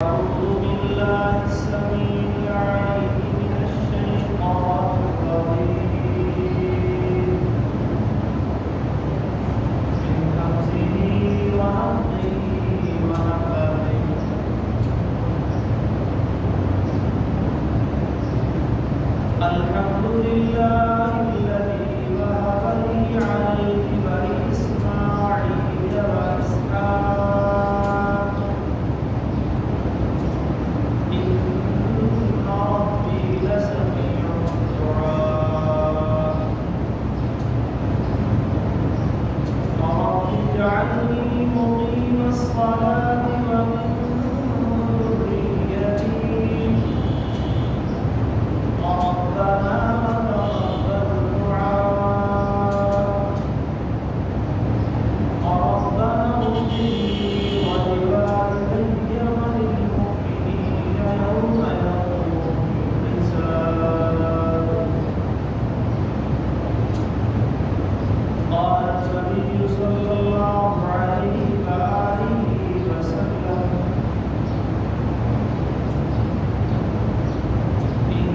أعوذ بالله السميع العليم من الشيطان الرجيم من همزه ونفخه ونفثه الحمد لله الذي وهب لي على الكبر إسماعيل وإسحاق إن ربي لسميع الدعاء رب اجعلني مقيم الصلاة ومن ذريتي ربنا وتقبل دعاء ربنا اغفر لي ولوالدي وللمؤمنين يوم يقوم الحساب. قال النبي صلى الله عليه وآله وسلم إن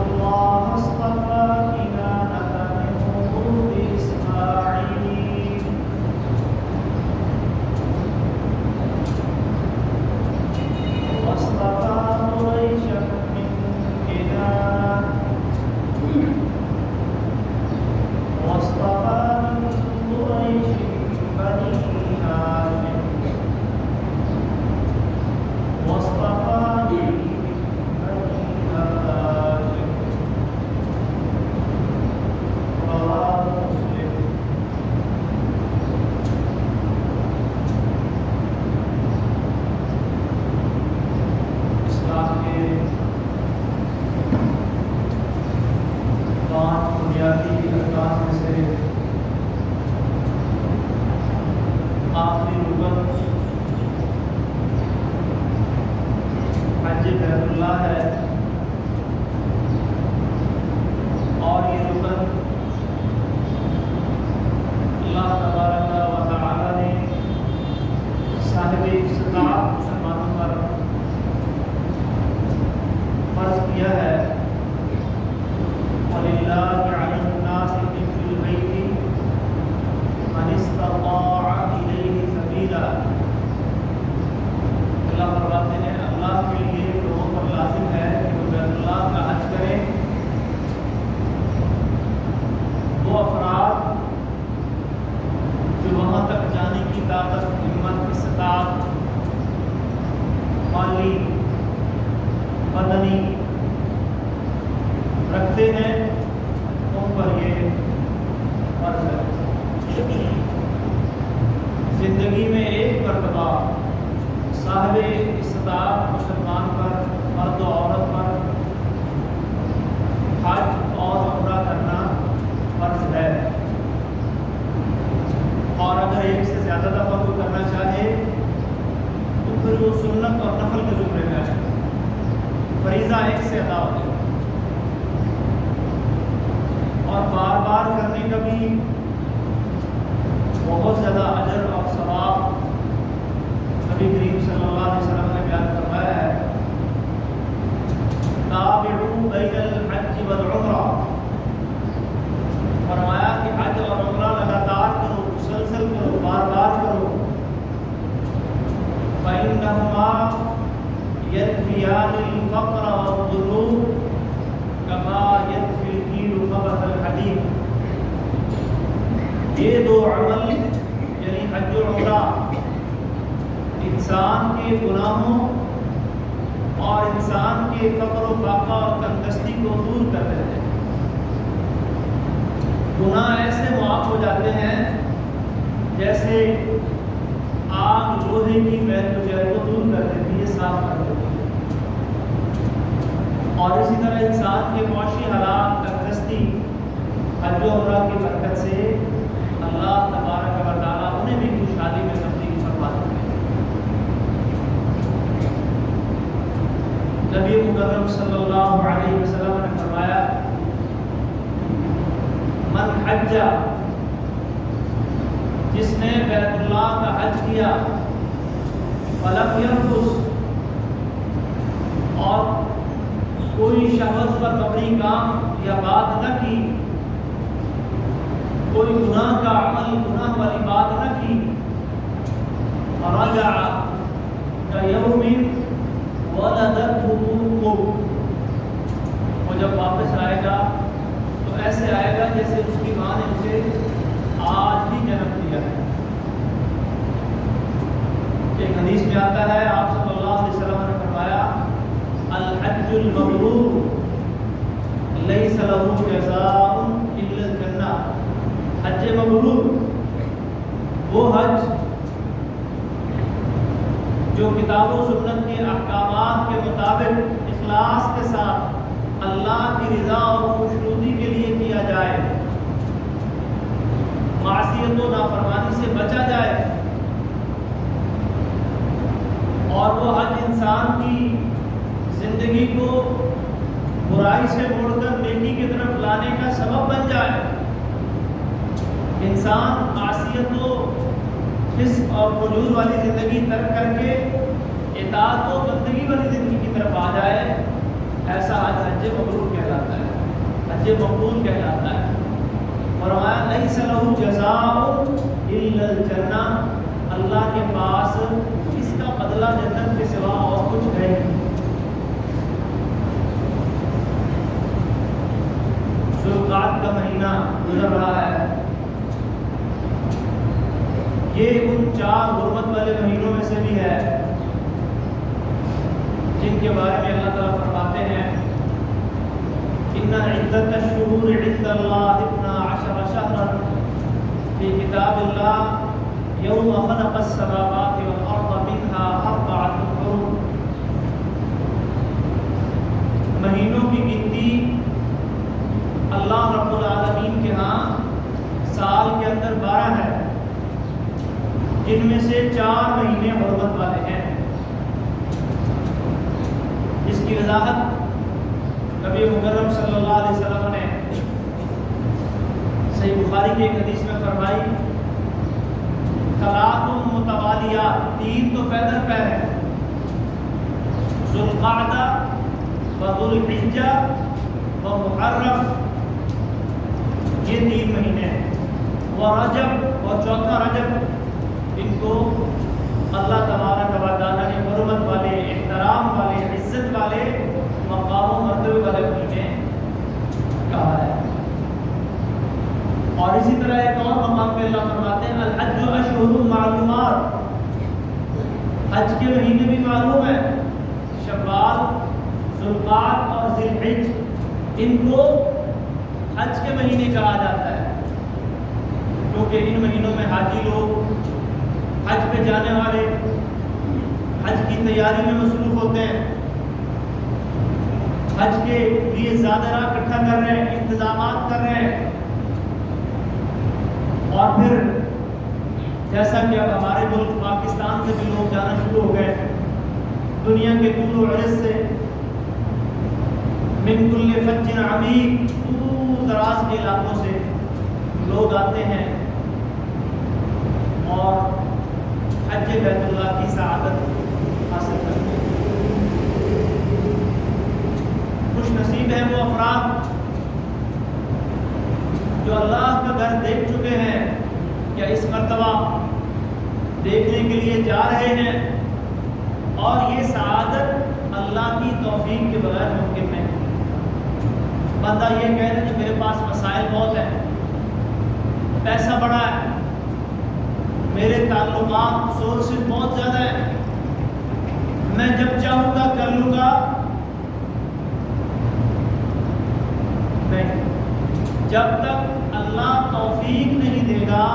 الله اصطفى كنانة من ولد إسماعيل واصطفى قريشا من كنانة واصطفى من قريش بني هاشم واصطفاني من بني هاشم. رواه مسلم. اسلام کے 5 بنیادی ارکان میں سے آخری رکن حج بیت اللہ ہے، اور یہ رکن اللہ تبارک و تعالی نے صاحب استطاعت مسلمانوں پر فرض کیا ہے. وَلِلَّهِ عَلَى النَّاسِ حِجُّ الْبَيْتِ مَنِ اسْتَطَاعَ إِلَيْهِ سَبِيلًا. اللہ فرماتے ہیں اللہ کے لیے لوگوں پر لازم ہے کہ وہ بیت اللہ کا حج کریں. وہ افراد جو وہاں تک جانے کی طاقت، ہمت، استطاعت، مالی، بدنی رکھتے ہیں، ان پر یہ فرض ہے. زندگی میں ایک مرتبہ صاحب استطاعت مسلمان پر، مرد و عورت پر حج اور عمرہ کرنا فرض ہے. اور اگر ایک سے زیادہ دفعہ کوئی کرنا چاہے تو پھر وہ سنت اور نفل کے زمرے میں ہے. فریضہ ایک سے ادا ہو جائے. اور بار بار کرنے کا بھی بہت زیادہ اجر اور ثواب نبی کریم صلی اللہ علیہ وسلم نے بیان فرمایا ہے. تابعوا بین الحج والعمرہ، فرمایا کہ حج اور عمرہ لگاتار کرو، مسلسل کرو، بار بار کرو. فإنہما یدفیان الفقر والذنوب کما یدفی الکیل خبث الحدید. یہ دو عمل یعنی حج و عمرہ انسان کے گناہوں اور انسان کے فقر و فاقہ اور تندرستی کو دور کر دیتے ہیں. گناہ ایسے معاف ہو جاتے ہیں جیسے آگ لوہے کی میل کو جو ہے وہ دور کر دیتی ہے، صاف کر دیتی ہے. اور اسی طرح انسان کے معاشی حالات، تندرستی حج و عمرہ کی برکت سے اللہ تبارک و تعالیٰ انہیں بھی خوشحالی میں تبدیل فرما دیتے ہیں. نبی مکرم صلی اللہ علیہ وسلم نے فرمایا من حج، جس نے بیت اللہ کا حج کیا، فلم یرفث، کوئی شہوت پر مبنی کام یا بات نہ کی، کوئی گناہ کا عمل، گناہ والی بات نہ کی، رجع کیوم ولدته امه، وہ جب واپس آئے گا تو ایسے آئے گا جیسے اس کی ماں نے اسے آج ہی جنم دیا ہے۔ ایک حدیث میں آتا ہے، آپ صلی اللہ علیہ وسلم نے فرمایا الحج المبرور لیس له جزاء الا الجنہ، حج مبرور وہ حج جو کتاب و سنت کے احکامات کے مطابق اخلاص کے ساتھ اللہ کی رضا اور خوشنودی کے لیے کیا جائے، معصیت و نافرمانی سے بچا جائے، اور وہ حج انسان کی زندگی کو برائی سے موڑ کر نیکی کی طرف لانے کا سبب بن جائے، انسان معصیت و فسق اور فجور والی زندگی ترک کر کے اطاعت و بندگی والی زندگی کی طرف آ جائے، ایسا حج مبرور کہلاتا ہے، حج مقبول کہلاتا ہے۔ فرمایا لیس لہ جزاء الا الجنہ، اللہ کے پاس اس کا بدلہ جنت کے سوا اور کچھ ہے نہیں۔ ذوالقعدہ کا مہینہ گزر رہا ہے، یہ ان 4 حرمت والے مہینوں میں سے بھی ہے جن کے بارے میں اللہ تعالیٰ فرماتے ہیں ان عدت الشہور عند اللہ 12 شہرا فی کتاب اللہ یوم خلق السماوات والارض منها 4 حرم، مہینوں کی گنتی اللہ رب العالمین کے ہاں سال کے اندر 12 ہے، جن میں سے 4 مہینے حرمت والے ہیں، جس کی وضاحت نبی مکرم صلی اللہ علیہ وسلم نے صحیح بخاری کی ایک حدیث میں فرمائی، 3 متوالیات، 3 تو پے در پے ہیں، ذوالقعدہ و ذوالحجہ و محرم، یہ 3 مہینے ہیں، و رجب اور 4 رجب، ان کو اللہ تبارک و تعالیٰ نے حرمت والے، احترام والے، عزت والے، مقام و مرتبے والے مہینے کہا ہے۔ اور اسی طرح ایک اور مقام پہ اللہ فرماتے ہیں الحج اشہر معلومات، حج کے مہینے بھی معلوم ہیں، شوال، ذوالقعدہ اور ذی الحجہ، ان کو حج کے مہینے کہا جاتا ہے، کیونکہ ان مہینوں میں حاجی لوگ، حج پہ جانے والے حج کی تیاری میں مصروف ہوتے ہیں، حج کے لیے زیادہ اکٹھا کر رہے ہیں، انتظامات کر رہے ہیں، اور پھر جیسا کہ اب ہمارے ملک پاکستان سے بھی لوگ جانا شروع ہو گئے، دنیا کے دور و عرض سے، من کل فج عمیق، دور دراز کے علاقوں سے لوگ آتے ہیں اور حج بیت اللہ کی سعادت حاصل کرتے ہیں۔ خوش نصیب ہیں وہ افراد جو اللہ کا گھر دیکھ چکے ہیں یا اس مرتبہ دیکھنے کے لیے جا رہے ہیں، اور یہ سعادت اللہ کی توفیق کے بغیر ممکن نہیں۔ بندہ یہ کہہ رہے کہ میرے پاس مسائل بہت ہیں، پیسہ بڑا ہے، میرے تعلقات سورسز بہت زیادہ ہیں، میں جب چاہوں گا کر لوں گا، نہیں، جب تک اللہ توفیق نہیں دے گا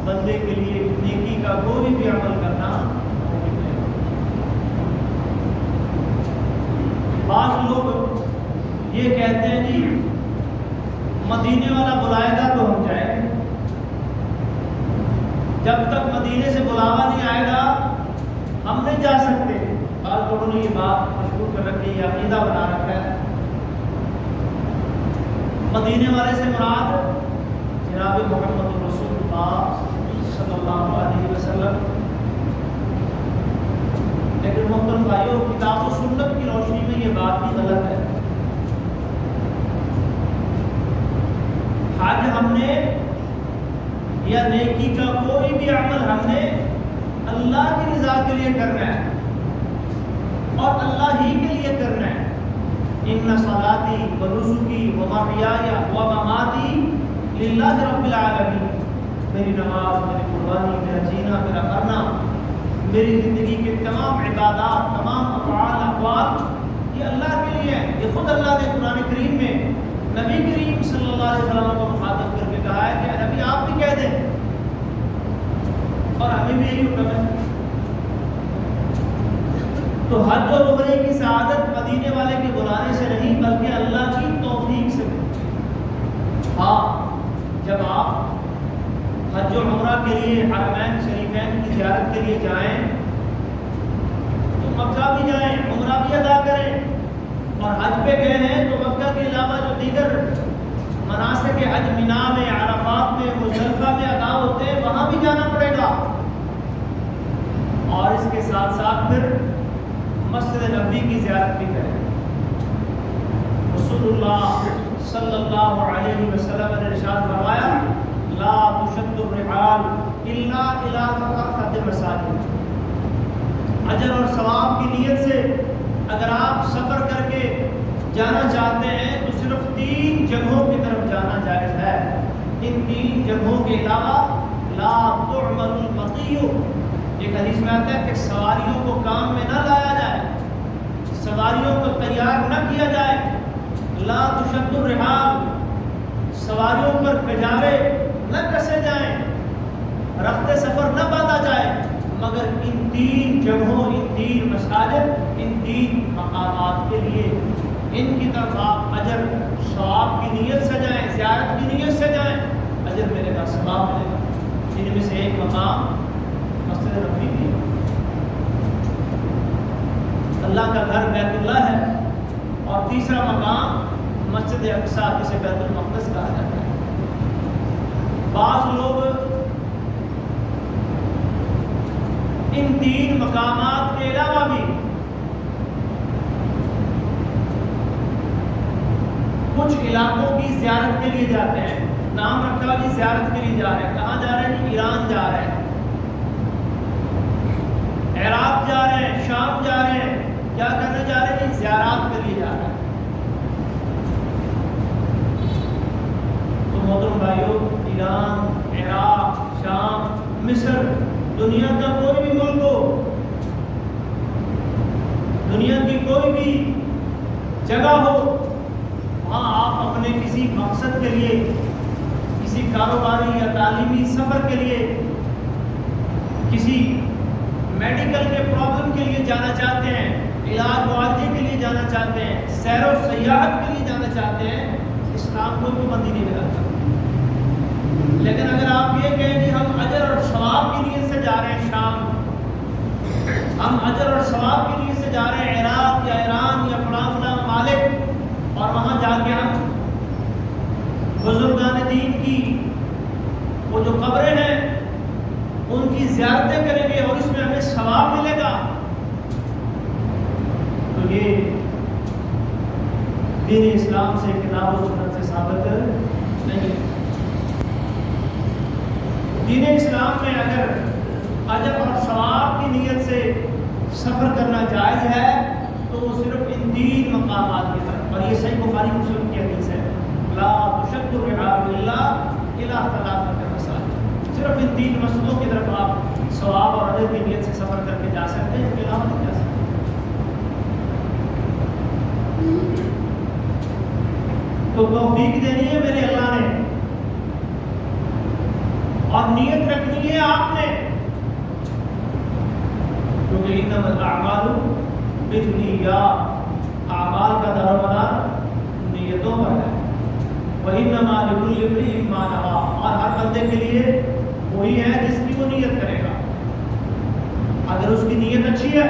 بندے کے لیے نیکی کا کوئی بھی عمل کرنا ممکن نہیں۔ بعض لوگ یہ کہتے ہیں جی مدینے والا بلائے گا تو ہم جائیں گے، جب تک مدینے سے بلاوا نہیں آئے گا ہم نہیں جا سکتے۔ بعض لوگوں نے یہ بات مشہور کر رکھی ہے، عقیدہ بنا رکھا ہے۔ مدینے والے سے مراد جناب محمد رسول اللہ صلی اللہ علیہ وسلم، لیکن محترم بھائیوں، کتاب و سنت کی روشنی میں یہ بات بھی غلط ہے۔ نے یا نیکی کا کوئی بھی عمل ہم نے اللہ کی رضا کے لیے کرنا ہے اور اللہ ہی کے لیے کرنا ہے. ان صلاتی و نسکی و محیای و مماتی للہ رب العالمین. میری نماز، میری قربانی، میرا جینا، میرا مرنا، میری زندگی کے تمام عبادات، تمام افعال اقوال یہ اللہ کے لیے ہے. یہ خود اللہ نے قرآن کریم میں نبی کریم صلی اللہ علیہ وسلم کو مخاطب کر کے کہا ہے کہ نبی آپ بھی کہہ دیں، اور ہمیں بھی یہی حکم ہے. تو حج اور عمرے کی سعادت مدینے والے کے بلانے سے نہیں بلکہ اللہ کی توفیق سے. ہاں جب آپ حج و عمرہ کے لیے حرمین شریفین کی زیارت کے لیے جائیں تو مکہ بھی جائیں، عمرہ بھی ادا کریں، اور حج پہ گئے ہیں تو مکہ کے علاوہ جو دیگر مناسک حج مینا میں، عرفات میں، مزدلفہ میں ادا ہوتے ہیں وہاں بھی جانا پڑے گا. اور اس کے ساتھ ساتھ پھر مسجد نبوی کی زیارت بھی کریں. رسول اللہ صلی اللہ علیہ وسلم نے ارشاد فرمایا لا تشد الرحال الا الى ثلاثه مساجد. اجر اور ثواب کی نیت سے اگر آپ سفر کر کے جانا چاہتے ہیں تو صرف 3 جگہوں کی طرف جانا جائز ہے. ان 3 جگہوں کے علاوہ لا تعمل المطیع. ایک حدیث میں آتا ہے کہ سواریوں کو کام میں نہ لایا جائے، سواریوں کو تیار نہ کیا جائے. لا تشد الرحال، سواریوں پر کجاوے نہ کسے جائیں، رخت سفر نہ باندھا جائے، مگر ان 3 جگہوں، ان 3 مساجد، ان 3 مقامات کے لیے ان کی طرف آپ اجر ثواب کی نیت سے جائیں، زیارت کی نیت سے جائیں، اجر ملے گا، ثواب ملے گا. ان میں سے ایک مقام مسجد نبوی کی، اللہ کا گھر بیت اللہ ہے، اور تیسرا مقام مسجد اقصی جسے بیت المقدس کہا جاتا ہے. بعض لوگ ان 3 مقامات کے علاوہ بھی کچھ علاقوں کی زیارت کے لیے جاتے ہیں. نام رکھا جی زیارت کے لیے جا رہے ہیں. کہاں جا رہے ہیں؟ ایران جا رہے ہیں، عراق جا رہے ہیں، شام جا رہے ہیں. کیا کرنے جا رہے ہیں؟ زیارات کے لیے جا رہے ہیں. تو محترم بھائیوں، ایران، عراق، شام، مصر، دنیا کا کوئی بھی ملک ہو، دنیا کی کوئی بھی جگہ ہو، وہاں آپ اپنے کسی مقصد کے لیے، کسی کاروباری یا تعلیمی سفر کے لیے، کسی میڈیکل کے پرابلم کے لیے جانا چاہتے ہیں، علاج معالجے کے لیے جانا چاہتے ہیں، سیر و سیاحت کے لیے جانا چاہتے ہیں، اسلام کوئی پابندی نہیں لگاتا. لیکن اگر آپ یہ کہیں کہ ہم اجر اور ثواب کی نیت سے جا رہے ہیں شام، ہم اجر اور ثواب کی نیت سے جا رہے ہیں عراق یا ایران یا فلاں فلاں ممالک، اور وہاں جا کے ہم بزرگان دین کی وہ جو قبریں ہیں ان کی زیارتیں کریں گے اور اس میں ہمیں ثواب ملے گا، تو یہ دین اسلام سے، کتاب و سنت سے ثابت نہیں. دین اسلام میں اگر اجر اور ثواب کی نیت سے سفر کرنا جائز ہے تو وہ صرف ان 3 مقامات کی طرف، اور یہ صحیح بخاری مسلم کی حدیث ہے لا تشد الرحال الا الى 3 مساجد. صرف ان 3 مسجدوں کی طرف آپ ثواب اور اجر کی نیت سے سفر کر کے جا سکتے ہیں، اس کے علاوہ نہیں جا سکتے. تو توفیق دینی ہے میرے اللہ نے، اور نیت رکھنی ہے آپ نے، کیونکہ انما الاعمال بالنیات، اعمال کا دارومدار نیتوں پر ہے. وانما لکل امرئ ما نوى، اور ہر بندے کے لیے وہی ہے جس کی وہ نیت کرے گا. اگر اس کی نیت اچھی ہے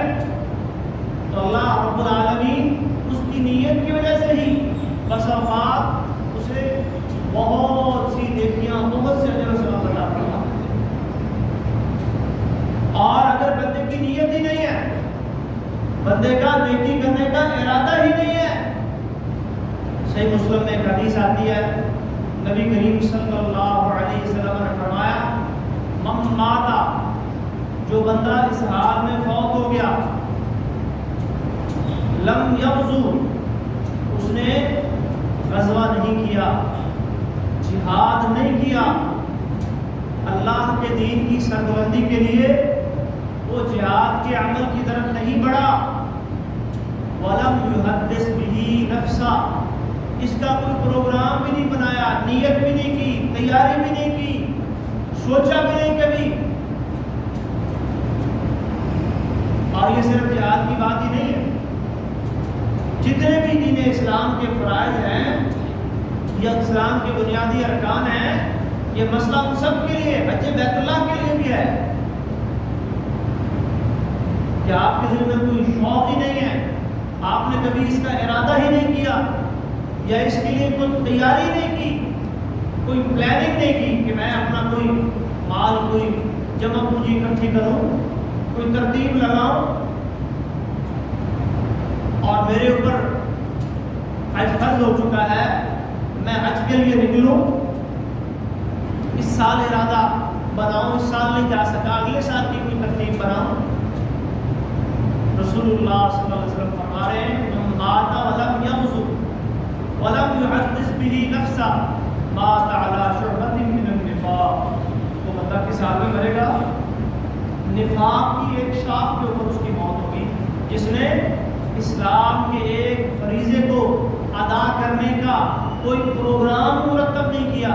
تو اللہ رب العالمین اس کی نیت کی وجہ سے ہی بس اوقات اسے بہت سی نیکیاں، بہت سے اجر و ثواب عطا فرماتے ہیں. اور اگر بندے کی نیت ہی نہیں ہے، بندے کا نیکی کرنے کا ارادہ ہی نہیں ہے، صحیح مسلم میں ایک حدیث آتی ہے نبی کریم صلی اللہ علیہ وسلم نے فرمایا من ماتا، جو بندہ اس حال میں فوت ہو گیا، لم یغزو، اس نے غزوہ نہیں کیا، جہاد نہیں کیا، اللہ کے دین کی سربلندی کے لیے وہ جہاد کے عمل کی طرف نہیں بڑھا، وَلَمْ يُحَدِّثْ بِهِ نَفْسًا، اس کا کوئی پروگرام بھی نہیں بنایا، نیت بھی نہیں کی، تیاری بھی نہیں کی، سوچا بھی نہیں کبھی۔ اور یہ صرف جہاد کی بات ہی نہیں ہے، جتنے بھی دین اسلام کے فرائض ہیں یا اسلام کے بنیادی ارکان ہیں، یہ مسئلہ ان سب کے لیے، حج بیت اللہ کے لیے بھی ہے۔ کیا آپ کے دل میں کوئی شوق ہی نہیں ہے، آپ نے کبھی اس کا ارادہ ہی نہیں کیا، یا اس کے لیے کوئی تیاری نہیں کی، کوئی پلاننگ نہیں کی کہ میں اپنا کوئی مال، کوئی جمع پونجی اکٹھی کروں، کوئی ترتیب لگاؤں اور میرے اوپر حج فرض ہو چکا ہے، میں حج کے لیے نکلوں، اس سال ارادہ بناؤں، اس سال نہیں جا سکا، اگلے سال کی کوئی ترتیب بناؤں۔ رسول اللہ صلی اللہ علیہ وسلم فرما رہے ہیں من مات ولم یغزو ولم یحدث به نفسا مات علی شعبۃ من النفاق، وہ بندہ کس حال میں مرے گا؟ نفاق کی ایک شاخ کے اوپر اس کی موت ہوگی، جس نے اسلام کے ایک فریضے کو ادا کرنے کا کوئی پروگرام مرتب نہیں کیا،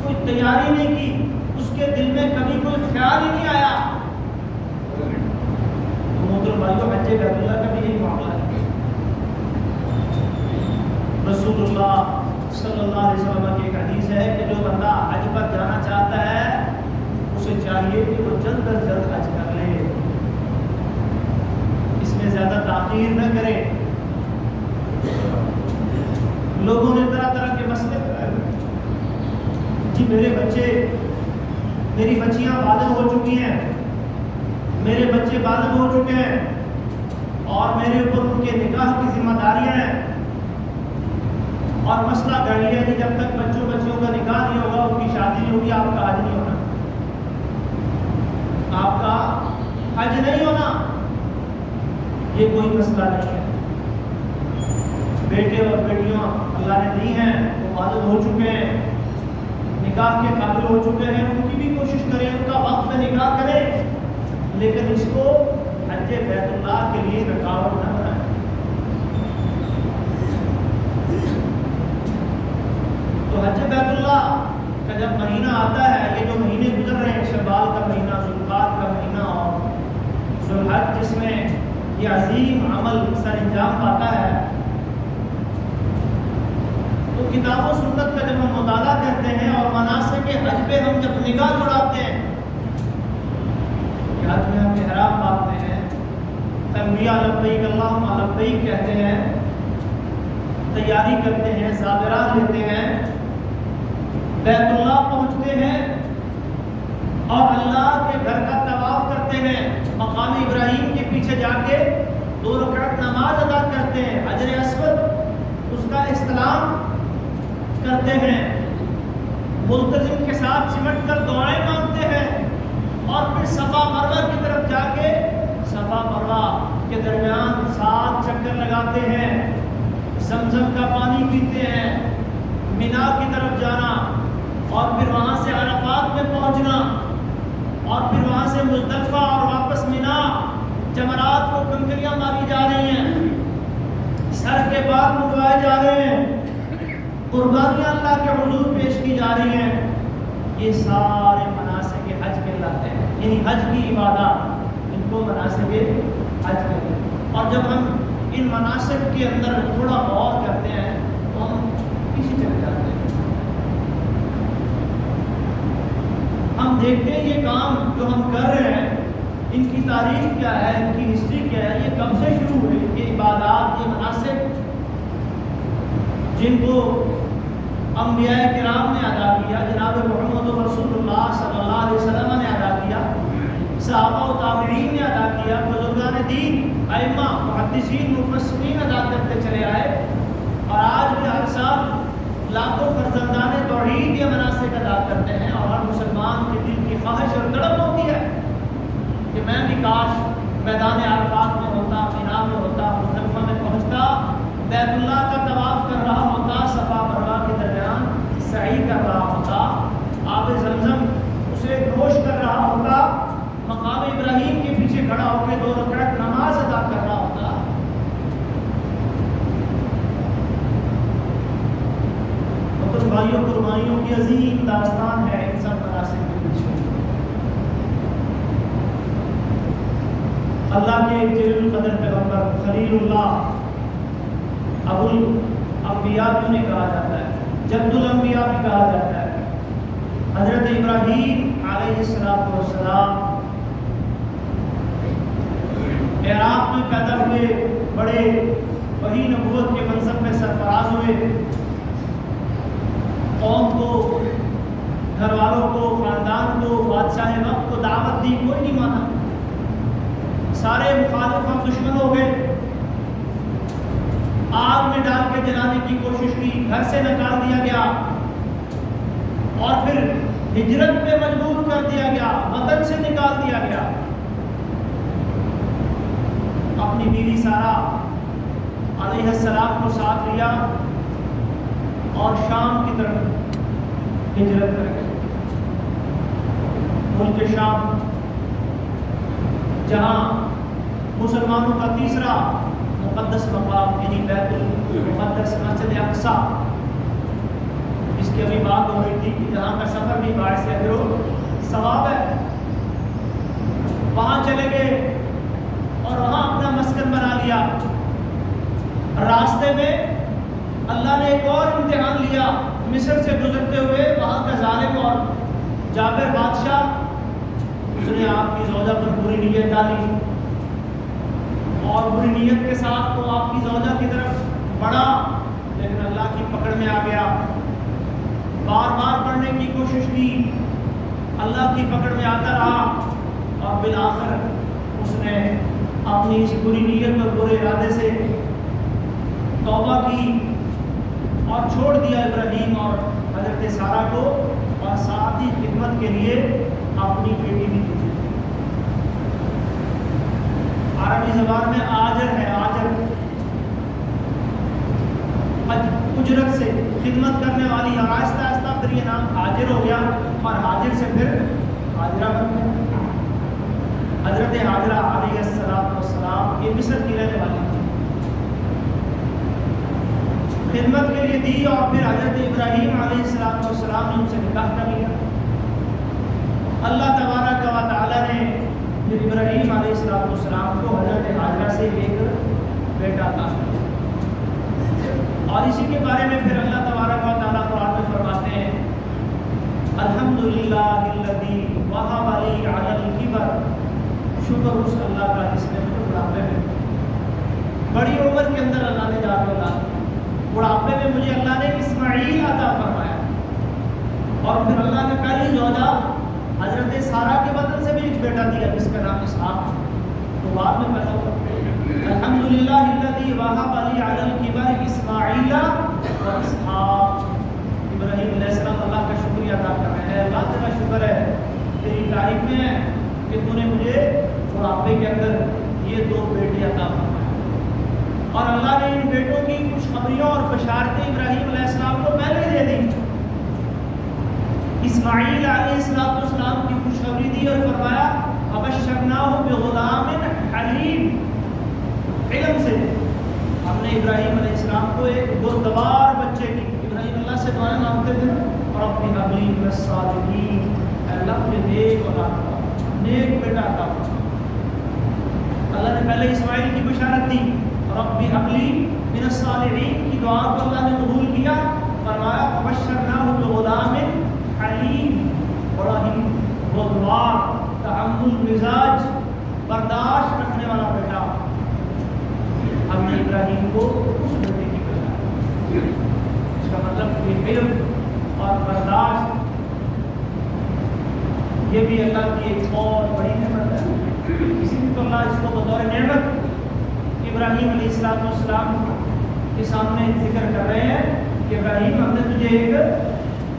کوئی تیاری نہیں کی، اس کے دل میں کبھی کوئی خیال ہی نہیں آیا۔ محترم بھائیو، حج بیت اللہ کا بھی یہی معاملہ ہے۔ رسول اللہ صلی اللہ علیہ وسلم کی ایک حدیث ہے کہ جو بندہ حج پر جانا چاہتا ہے اسے چاہیے کہ وہ جلد از جلد حج کر لے، اس میں زیادہ تاخیر نہ کرے۔ لوگوں نے طرح طرح کے مسئلے جی میرے بچے، میری بچیاں بالغ ہو چکی ہیں، میرے بچے بالغ ہو چکے ہیں اور میرے اوپر ان کے نکاح کی ذمہ داریاں ہیں، اور مسئلہ کر لیا کہ جب تک بچوں کا نکاح نہیں ہوگا، ان کی شادی نہیں ہوگی، آپ کا حج نہیں ہونا، آپ کا حج نہیں ہونا۔ یہ کوئی مسئلہ نہیں ہے۔ بیٹے اور بیٹیاں اللہ نے دی ہیں، وہ بالغ ہو چکے ہیں، نکاح کے قابل ہو چکے ہیں، ان کی بھی کوشش کریں، ان کا وقت میں نکاح کریں، لیکن اس کو حج بیت اللہ کے لیے رکاوٹ نہ بنائیں۔ تو حج بیت اللہ کا جب مہینہ آتا ہے، یہ جو مہینے گزر رہے ہیں، شوال کا مہینہ، ذوالقعدہ کا مہینہ اور ذوالحج، جس میں یہ عظیم عمل سر انجام پاتا ہے، تو کتاب و سنت کا جب ہم مطالعہ کرتے ہیں اور مناسک حج پہ ہم جب نگاہ دوڑاتے ہیں، حج میں ہم احرام باندھتے ہیں، تلبیہ لبیک اللہم لبیک کہتے ہیں، تیاری کرتے ہیں، زادرات لیتے ہیں، بیت اللہ پہنچتے ہیں اور اللہ کے گھر کا طواف کرتے ہیں، مقام ابراہیم کے پیچھے جا کے 2 رکعت نماز ادا کرتے ہیں، حجر اسود اس کا استلام کرتے ہیں، ملتزم کے ساتھ سمٹ کر دعائیں مانگتے ہیں، اور پھر صفا مروہ کی طرف جا کے صفا مروہ کے درمیان 7 چکر لگاتے ہیں، زمزم کا پانی پیتے ہیں، مینا کی طرف جانا اور پھر وہاں سے عرفات میں پہنچنا اور پھر وہاں سے مزدلفہ اور واپس مینا، جمرات کو کنکریاں ماری جا رہی ہیں، سر کے بال منڈوائے جا رہے ہیں، قربانیاں اللہ کے حضور پیش کی جا رہی ہیں۔ یہ سارے مناسک حج کہلاتے ہیں، یعنی حج کی عبادات، ان کو مناسک حج کہتے ہیں۔ اور جب ہم ان مناسک کے اندر تھوڑا غور کرتے ہیں تو ہم پیچھے چلے جاتے ہیں، ہم دیکھتے ہیں یہ کام جو ہم کر رہے ہیں، ان کی تاریخ کیا ہے، ان کی ہسٹری کیا ہے، یہ کب سے شروع ہوئی، یہ عبادات، یہ مناسک جن کو انبیاء کرام نے ادا کیا، جناب محمد رسول اللہ صلی اللہ علیہ وسلم نے ادا کیا، صحابہ و تابعین نے ادا کیا، بزرگان دین، ائمہ، محدثین، مفسرین ادا کرتے چلے آئے، اور آج بھی ہر سال لاکھوں فرزندان توحید کاش میدان عرفات میں ہوتا، مینا میں ہوتا، مزدلفہ میں پہنچتا، بیت اللہ کا طواف کر رہا ہوتا، صفا مروا کے درمیان سعی کر رہا ہوتا، آب زمزم اسے نوش کر رہا ہوتا، مقام ابراہیم کے پیچھے کھڑا ہو کے 2 رکعت نماز ادا کر رہا ہوتا۔ بھائیوں قربانیوں کی عظیم داستان ہے ان سب مناسب کے پیچھے۔ اللہ کے جلیل القدر پیغمبر خلیل اللہ، ابو الانبیاء کیوں نہیں کہا جاتا ہے، جد الانبیاء بھی کہا جاتا ہے، حضرت ابراہیم علیہ السلام عراق میں پیدا ہوئے، بڑے وحی نبوت کے منصب میں سرفراز ہوئے، قوم کو، گھر والوں کو، خاندان کو، بادشاہ وقت کو دعوت دی، کوئی نہیں مانا، سارے مخالف اور دشمن ہو گئے، آگ میں ڈال کے جلانے کی کوشش کی، گھر سے نکال دیا گیا اور پھر ہجرت پہ مجبور کر دیا گیا، وطن سے نکال دیا گیا۔ اپنی بیوی سارہ علیہ السلام کو ساتھ لیا اور شام کی طرف ہجرت کر گئے، ملک شام، جہاں مسلمانوں کا تیسرا مقدس مقام یعنی بیت المقدس مسجد اقصی، اس کی ابھی بات ہو رہی تھی کہ جہاں کا سفر بھی باعث اجر و ثواب ہے، وہاں چلے گئے اور وہاں اپنا مسکن بنا لیا۔ راستے میں اللہ نے ایک اور امتحان لیا، مصر سے گزرتے ہوئے وہاں کا ظالم اور جابر بادشاہ، اس نے آپ کی زوجہ پر بری نیت ڈالی اور بری نیت کے ساتھ وہ آپ کی زوجہ کی طرف بڑھا، لیکن اللہ کی پکڑ میں آ گیا، بار بار پڑھنے کی کوشش کی، اللہ کی پکڑ میں آتا رہا اور بالآخر اس نے اپنی اس بری نیت اور برے ارادے سے توبہ کی اور چھوڑ دیا ابراہیم اور حضرت سارہ کو، اور ساتھ ہی خدمت کے لیے اپنی بیٹی بھی دی۔ عربی زبان میں آجر ہے، آجر اجرت سے خدمت کرنے والی، آہستہ آہستہ پھر یہ نام حاجر ہو گیا اور حاجر سے پھر حاجرہ بن گیا۔ حضرت حاجرہ علیہ السلام یہ مصر کی رہنے والی تھی، خدمت کے لیے دی اور پھر حضرت ابراہیم علیہ السلام نے ان سے نکاح کر لیا۔ اللہ تبارک و تعالیٰ نے پھر ابراہیم علیہ السلام کو حضرت حاجرہ سے ایک بیٹا عطا کیا، اور اسی کے بارے میں پھر اللہ تبارک و تعالیٰ قرآن میں فرماتے ہیں، الحمدللہ الذی وہب لی علی الکبر، شکر اس اللہ کا جس نے مجھے بڑھاپے میں، بڑی عمر کے اندر اللہ نے جا کے اولاد، بڑھاپے میں مجھے اللہ نے اسماعیل عطا فرمایا، اور پھر اللہ نے پہلی زوجہ حضرت سارہ کے وطن سے بھی ایک بیٹا دیا جس کا نام اسحاق، تو بعد میں پیدا ہوا۔ الحمدللہ الذی وہب لی علی الکبر اسماعیل و اسحاق، ابراہیم علیہ السلام اللہ کا شکریہ ادا کر رہے ہیں، اللہ تیرا شکر ہے، تیری تعریفیں ہیں کہ تو نے مجھے بڑھاپے کے اندر یہ 2 بیٹے عطا فرمائے، اور اللہ نے ان بیٹوں کی خوشخبریوں اور بشارتیں ابراہیم علیہ السلام کو پہلے ہی دے دی۔ اسماعیل علیہ السلام کی خوشخبری دی اور فرمایا وبشرناہ بغلام حلیم، علم سے ہم نے ابراہیم علیہ السلام کو ایک بردبار بچے کی، ابراہیم اللہ سے دعائیں مانگتے تھے، رب ہب لی من الصالحین، اللہ مجھے نیک اولاد عطا، نیک بیٹا عطا فرما۔ اللہ نے پہلے اسماعیل کی بشارت دی، رب ہب لی من الصالحین کی دعا کو اللہ نے قبول کیا، فرمایا وبشرناہ بغلام حلیم، بڑا ہی بردبار، تحمل مزاج، برداشت رکھنے والا بیٹا۔ ہم نے ابراہیم کو اس بیٹے کی بشارت، اس کا مطلب یہ علم اور برداشت یہ بھی اللہ کی ایک بہت بڑی نعمت ہے، اسی لیے تو اللہ اس کو بطور نعمت ابراہیم علیہ السلام کے سامنے ذکر کر رہے ہیں کہ ابراہیم ہم نے تجھے ایک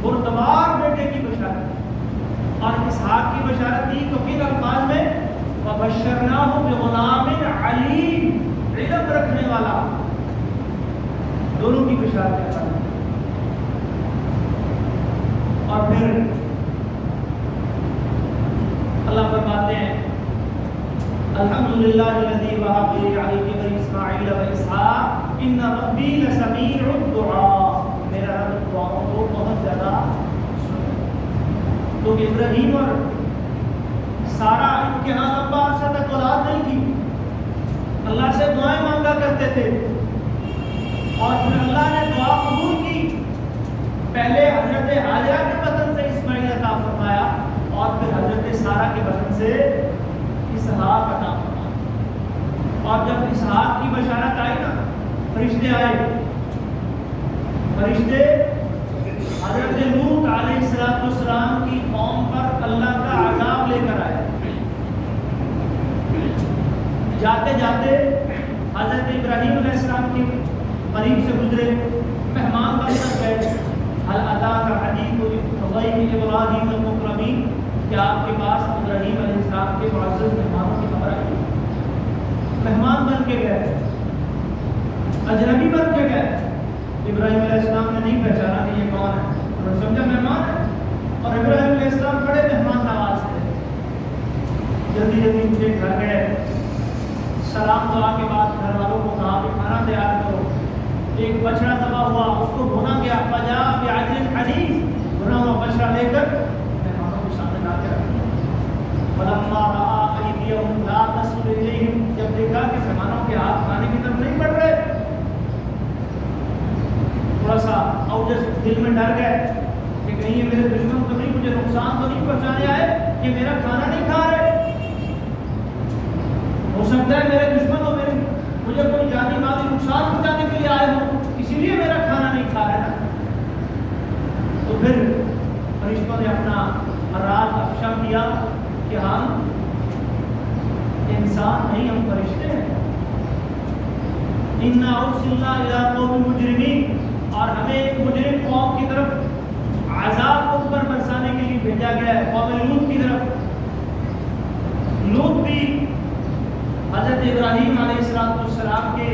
بردبار بیٹے کی بشارت اور اسحاق کی بشارت دی، تو کن الفاظ میں؟ وبشرناہ بغلام علیم، علم رکھنے والا، دونوں کی بشارت ہے۔ اور پھر اللہ فرماتے ہیں الحمدللہ الذی وہب لی علی الکبر اسماعیل و اسحاق ان ربی لسمیع الدعاء، میرا رب دعاؤں کو بہت زیادہ سنتا ہے۔ تو ابراہیم اور سارا ان کے ہاں لمبا عرصہ تک اولاد نہیں تھی، اللہ سے دعائیں مانگا کرتے تھے، اور پھر اللہ نے دعا قبول کی، پہلے حضرت ہاجرہ کے بطن سے اسماعیل عطا فرمایا اور پھر حضرت سارہ کے بطن سے اسحاق عطا فرمایا۔ اور جب اسحاق کی بشارت آئی نا، فرشتے آئے، فرشتے حضرت لوط علیہ السلام کی قوم پر اللہ کا عذاب لے کر آئے۔ جاتے جاتے حضرت ابراہیم علیہ السلام کے قریب سے گزرے، مہمان بن کر گئے۔ هل اتاک حدیث ضیف ابراہیم المکرمین، کیا آپ کے پاس ابراہیم علیہ السلام کے معزز مہمانوں کی خبر آئی؟ مہمان بن کے گئے، اجنبی بن کے گئے۔ ابراہیم علیہ السلام نے نہیں پہچانا کہ یہ کون ہے، انہوں نے سمجھا مہمان ہے، اور ابراہیم علیہ السلام بڑے مہمان نواز تھے۔ جلدی جلدی ان کے گھر گئے، سلام دعا کے بعد گھر والوں کو کہا کہ کھانا تیار کرو۔ ایک بچڑا ذبح ہوا، اس کو بھونا گیا، فجاء بعجل حنیذ، بھنا ہوا بچڑا لے کر مہمانوں کے سامنے لا کے رکھا۔ فلما رأى أيديهم لا تصل إليهم، جب دیکھا کہ مہمانوں کے ہاتھ کھانے کی طرف نہیں بڑھ رہے، تھوڑا سا اوجس دل میں ڈر گئے کہ کہیں یہ میرے دشمن تو نہیں، مجھے نقصان تو نہیں پہنچانے آئے کہ میرا کھانا نہیں کھا رہے، ہو سکتا ہے میرے دشمن ہو، مجھے کوئی جانی مالی نقصان پہنچانے کے لیے آئے ہوں، اسی لیے میرا کھانا نہیں کھا رہے نا۔ تو پھر فرشتوں نے اپنا راز افشا کیا کہ ہم انسان نہیں، ہم فرشتے ہیں۔ اِنَّا أُرْسِلْنَا إِلَىٰ قَوْمٍ مُجْرِمِينَ، اور ہمیں ایک مجرم قوم کی طرف عذاب کو اوپر برسانے کے لیے بھیجا گیا ہے، قوم لوط کی طرف۔ لوط بھی حضرت ابراہیم علیہ السلام کے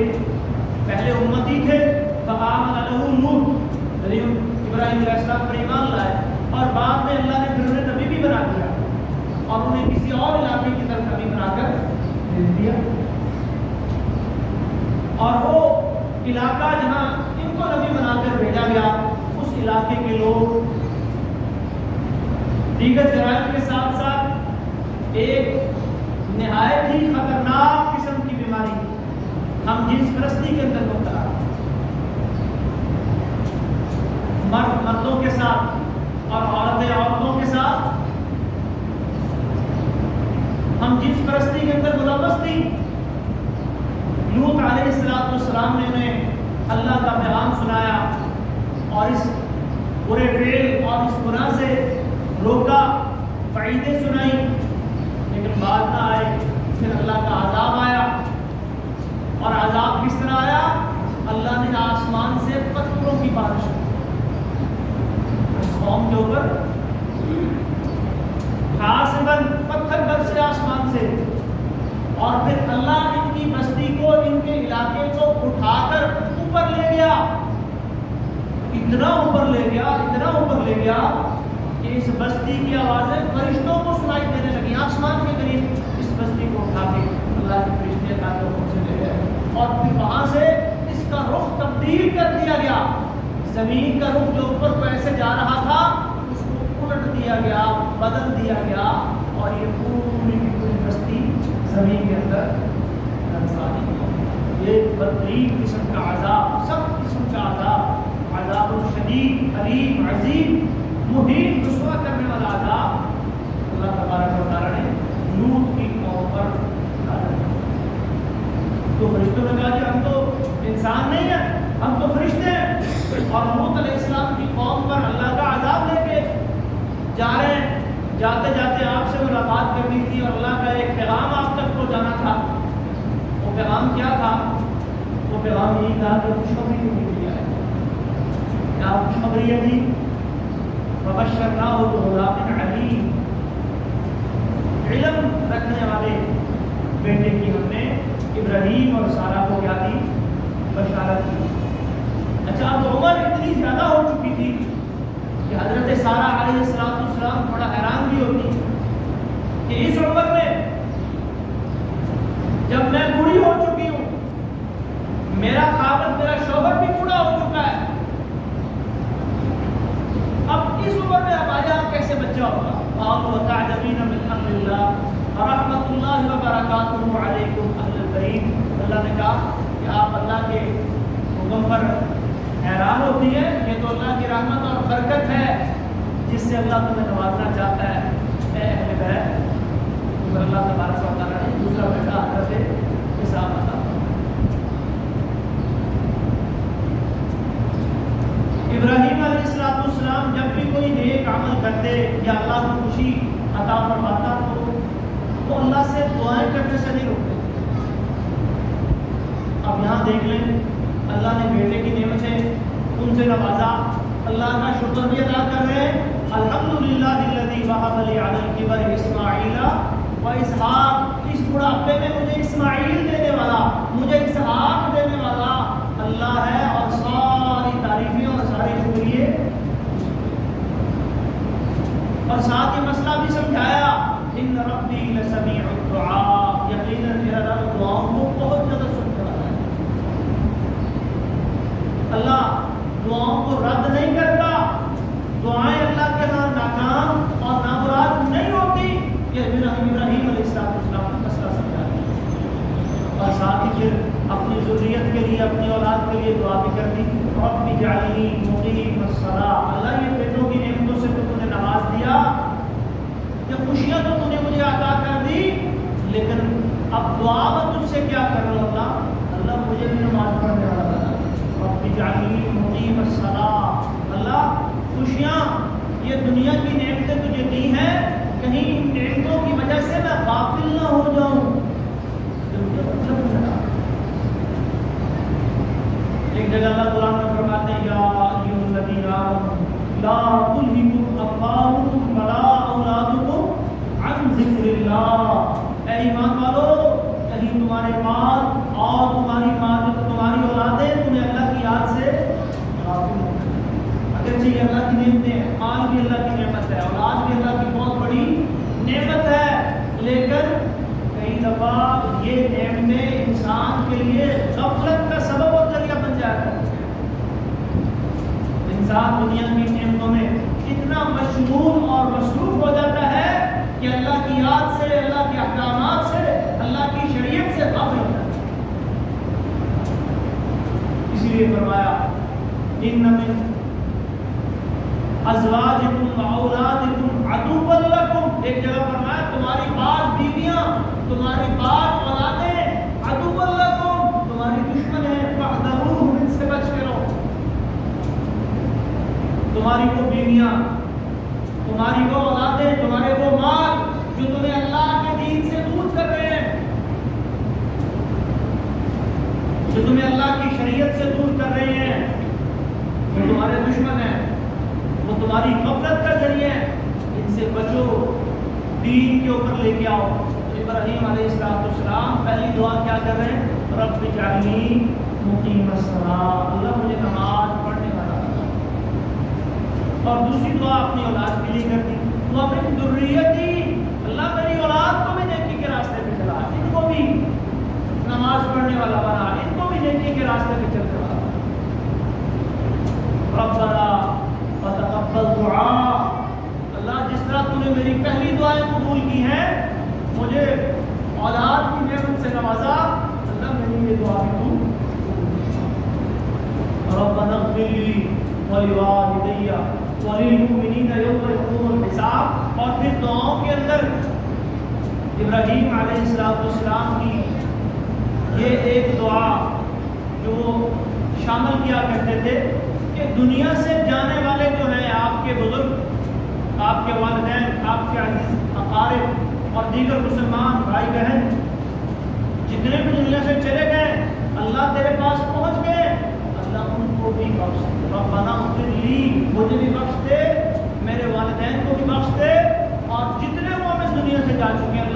پہلے امتی تھے، فآمن لہ لوط، ابراہیم علیہ السلام پر ایمان لائے، اور بعد میں اللہ نے پھر انہیں نبی بھی بنا دیا اور انہیں کسی اور علاقے کی طرف نبی بنا کر بھیج دیا۔ اور وہ علاقہ جہاں ان کو نبی بنا کر بھیجا گیا، اس علاقے کے لوگ دیگر جرائم کے ساتھ ساتھ ایک نہایت ہی خطرناک قسم کی بیماری، ہم جنس پرستی کے اندر مبتلا، مرد مردوں کے ساتھ اور عورتیں عورتوں کے ساتھ ہم جنس پرستی کے اندر ملوث تھی۔ لوط علیہ السلام نے انہیں اللہ کا پیغام سنایا اور اس برے فعل اور اس گناہ سے روکا، وعیدیں سنائی، لیکن بات نہ آئے۔ پھر اللہ کا عذاب آیا، اور عذاب کس طرح آیا؟ اللہ نے آسمان سے پتھروں کی بارش کی اس قوم کے اوپر، حاسباً پتھر برسے آسمان سے، اور پھر اللہ ان کی بستی کو، ان کے علاقے کو اٹھا کر اوپر لے گیا، اتنا اوپر لے گیا، اتنا اوپر لے گیا کہ اس بستی کی آوازیں فرشتوں کو سنائی دینے لگی، آسمان کے قریب اس بستی کو اٹھا کے اللہ کے فرشتے اللہ کے حکم سے لے گئے، اور پھر وہاں سے اس کا رخ تبدیل کر دیا گیا، زمین کا رخ جو اوپر کو ایسے جا رہا تھا اس کو الٹ دیا گیا، بدل دیا گیا، اور یہ پوری کی پوری بستی زمین کے اندر نظر۔ یہ بدترین قسم کا عذاب، سخت قسم کا عذاب، عذاب شدید، علیم، عظیم، مہین، رسوا کرنے والا عذاب اللہ تبارک و تعالیٰ نے لوط کی قوم پر ڈالا۔ تو فرشتوں نے کہا کہ ہم تو انسان نہیں ہیں، ہم تو فرشتے ہیں، اور لوط علیہ السلام کی قوم پر اللہ کا عذاب لے کے جا رہے ہیں۔ جاتے جاتے آپ سے ملاقات کرنی تھی اور اللہ کا ایک پیغام آپ تک کو جانا تھا۔ وہ پیغام کیا تھا؟ وہ پیغام یہی تھا کہ خوشخبری نہیں دیا ہے۔ کیا خوشخبری ہے تھی؟ فبشرناہ بغلام علیم، علم رکھنے والے بیٹے کی ہم نے ابراہیم اور سارہ کو کیا دی؟ بشارت دی۔ اچھا اب عمر اتنی زیادہ ہو چکی تھی کہ حضرت سارہ علیہ السلام تھوڑا حیران بھی ہوتی کہ اس عمر میں جب میں بوڑھی ہو چکی ہوں، میرا خاوند میرا شوہر بھی بوڑھا ہو چکا ہے، اب اس عمر میں ہمارے یہاں کیسے بچہ ہوگا؟ قالوا وتعجبین من امر اللہ رحمۃ اللہ وبرکاتہ علیکم اہل البیت۔ اللہ نے کہا کہ آپ اللہ کے حکم پر حیران ہوتی ہے، یہ تو اللہ کی رحمت اور برکت ہے جس سے اللہ تمہیں نوازنا چاہتا ہے اے اہل بیت۔ اللہ تبارک و تعالیٰ نے دوسرا بیٹا حضرت اسحاق عطا ابراہیم علیہ السلام جب بھی کوئی نیک عمل کرتے یا اللہ کو خوشی عطا فرماتا تو وہ اللہ سے دعائیں کرنے سے نہیں روکتے۔ اب یہاں دیکھ لیں، اللہ نے بیٹے کی نعمتیں ان سے نوازا، اللہ کا شکر بھی ادا کر رہے ہیں۔ الحمدللہ الذی وہب لی علی الکبر اسماعیل و اسحاق، اس بڑھاپے میں مجھے اسماعیل دینے والا، مجھے اسحاق دینے والا اللہ ہے، اور ساری تعریفیں اور سارے شکریہ، اور ساتھ ہی مسئلہ بھی سمجھایا ان ربی لسمیع الدعاء، یقیناً میرا رب دعاؤں کو بہت زیادہ سنتا ہے۔ اللہ دعاؤں کو رد نہیں کرتا، دعائیں اللہ کے ہاں ناکام اور نامراد نہیں ہوتی۔ یہ ابراہیم علیہ السلام کا مسئلہ سمجھا دیا، اور ساتھ ہی پھر اپنی ذریت کے لیے اپنی اولاد کے لیے دعا بھی کرتی، رب اجعلنی مقیم الصلاۃ، اللہ یہ بیٹوں کی نعمتوں سے تو نے نواز دیا، یہ خوشیاں تو نے مجھے عطا کر دی، لیکن اب دعا میں تجھ سے کیا کر رہا ہوں؟ اللہ مجھے بھی نماز پڑھنے والا بنا، رب اجعلنی مقیم الصلاۃ، اللہ خوشیاں یہ دنیا کی نعمتیں تجھے دی ہیں، کہیں ان نعمتوں کی وجہ سے میں غافل نہ ہو جاؤں۔ ایک جگہ اللہ قرآن میں فرماتے ہیں یا ایھا الذین آمنوا لا تلھکم اموالکم ولا اولادکم عن ذکر اللہ، اے ایمان والو کہیں تمہارے مال اور تمہاری اولادیں تمہیں اللہ کی یاد سے غافل ہو۔ اگرچہ یہ اللہ کی نعمتیں ہیں، مال بھی اللہ کی نعمت ہے، اولاد بھی اللہ کی بہت بڑی نعمت ہے، لیکن کئی دفعہ یہ نعمتیں انسان کے لیے غفلت کا سبب اور ذریعہ بن جاتا ہے۔ انسان دنیا کی نعمتوں میں اتنا مشغول اور مصروف ہو جاتا ہے کہ اللہ کی یاد سے، اللہ کے احکامات سے، اللہ کی شریعت سے غافل ہو جاتا ہے۔ اسی لیے فرمایا ان من ازواجکم واولادکم عدوا لکم، ایک جگہ فرمایا تمہاری بعض بیویاں، تمہاری بعض اولادیں عدوا لکم، تمہاری دشمن ہیں، فاحذروہم، ان سے بچ کے رہو۔ تمہاری وہ بیویاں، تمہاری وہ اولادیں، تمہارے وہ مال جو تمہیں اللہ کے دین سے دور کر رہے ہیں، جو تمہیں اللہ کی شریعت سے دور کر رہے ہیں، جو تمہارے دشمن ہیں، وہ تمہاری غفلت کا ذریعہ ہے، ان سے بچو، دین کے اوپر لے کے آؤ۔ ابراہیم علیہ السلام پہلی دعا کیا کر رہے ہیں؟ رب اجعلنی مقیم الصلاۃ، اللہ مجھے نماز پڑھنے والا بنا۔ اور دوسری دعا اپنی اولاد کے لیے کرتی، وہ اپنی ذریتی، اللہ میری اولاد کو بھی نیکی کے راستے پہ چلا، ان کو بھی نماز پڑھنے والا بنا، ان کو بھی نیکی کے راستے پہ چلنے والا بنا۔ ربنا وتقبل دعا، اللہ جس طرح تو نے میری پہلی دعائیں قبول کی ہیں، مجھے اولاد کی نعمت سے نوازا، اللہ میری یہ دعا بھی تو ربنا اغفر لی ولوالدی وللمؤمنین یوم یقوم الحساب۔ اور پھر دعاؤں کے اندر ابراہیم علیہ السلام کی یہ ایک دعا جو شامل کیا کرتے تھے کہ دنیا سے جانے والے جو ہیں آپ کے بزرگ، آپ کے والدین، آپ کے عزیز اقارب اور دیگر مسلمان بھائی بہن جتنے بھی دنیا سے چلے گئے، اللہ تیرے پاس پہنچ گئے، اللہ ان کو بھی بخش دے، ربنا اغفر لی، مجھے بھی بخش دے، میرے والدین کو بھی بخش دے، اور جتنے مومن دنیا سے جا چکے ہیں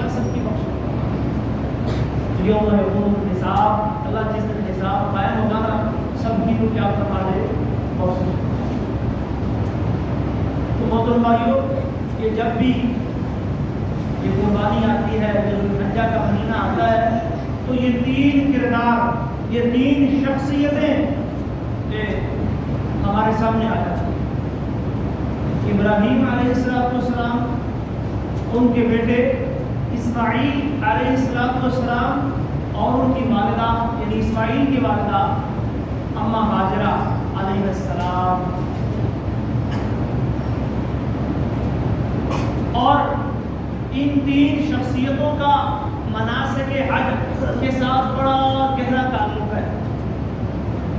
یوم یقوم الحساب، اللہ جس دن حساب قائم ہوگا نا سب کی تو کیا فرما دے موسم۔ تو محترم بھائیو کہ جب بھی یہ قربانی آتی ہے، جب حجہ کا مہینہ آتا ہے، تو یہ تین کردار، یہ تین شخصیتیں ہمارے سامنے آ جاتی ہیں۔ ابراہیم علیہ السلام، ان کے بیٹے اسماعیل علیہ السلام اور ان کی والدہ یعنی اسماعیل کی والدہ اماں ہاجرہ علیہ السلام، اور ان تین شخصیتوں کا مناسک حج کے ساتھ بڑا گہرا تعلق ہے۔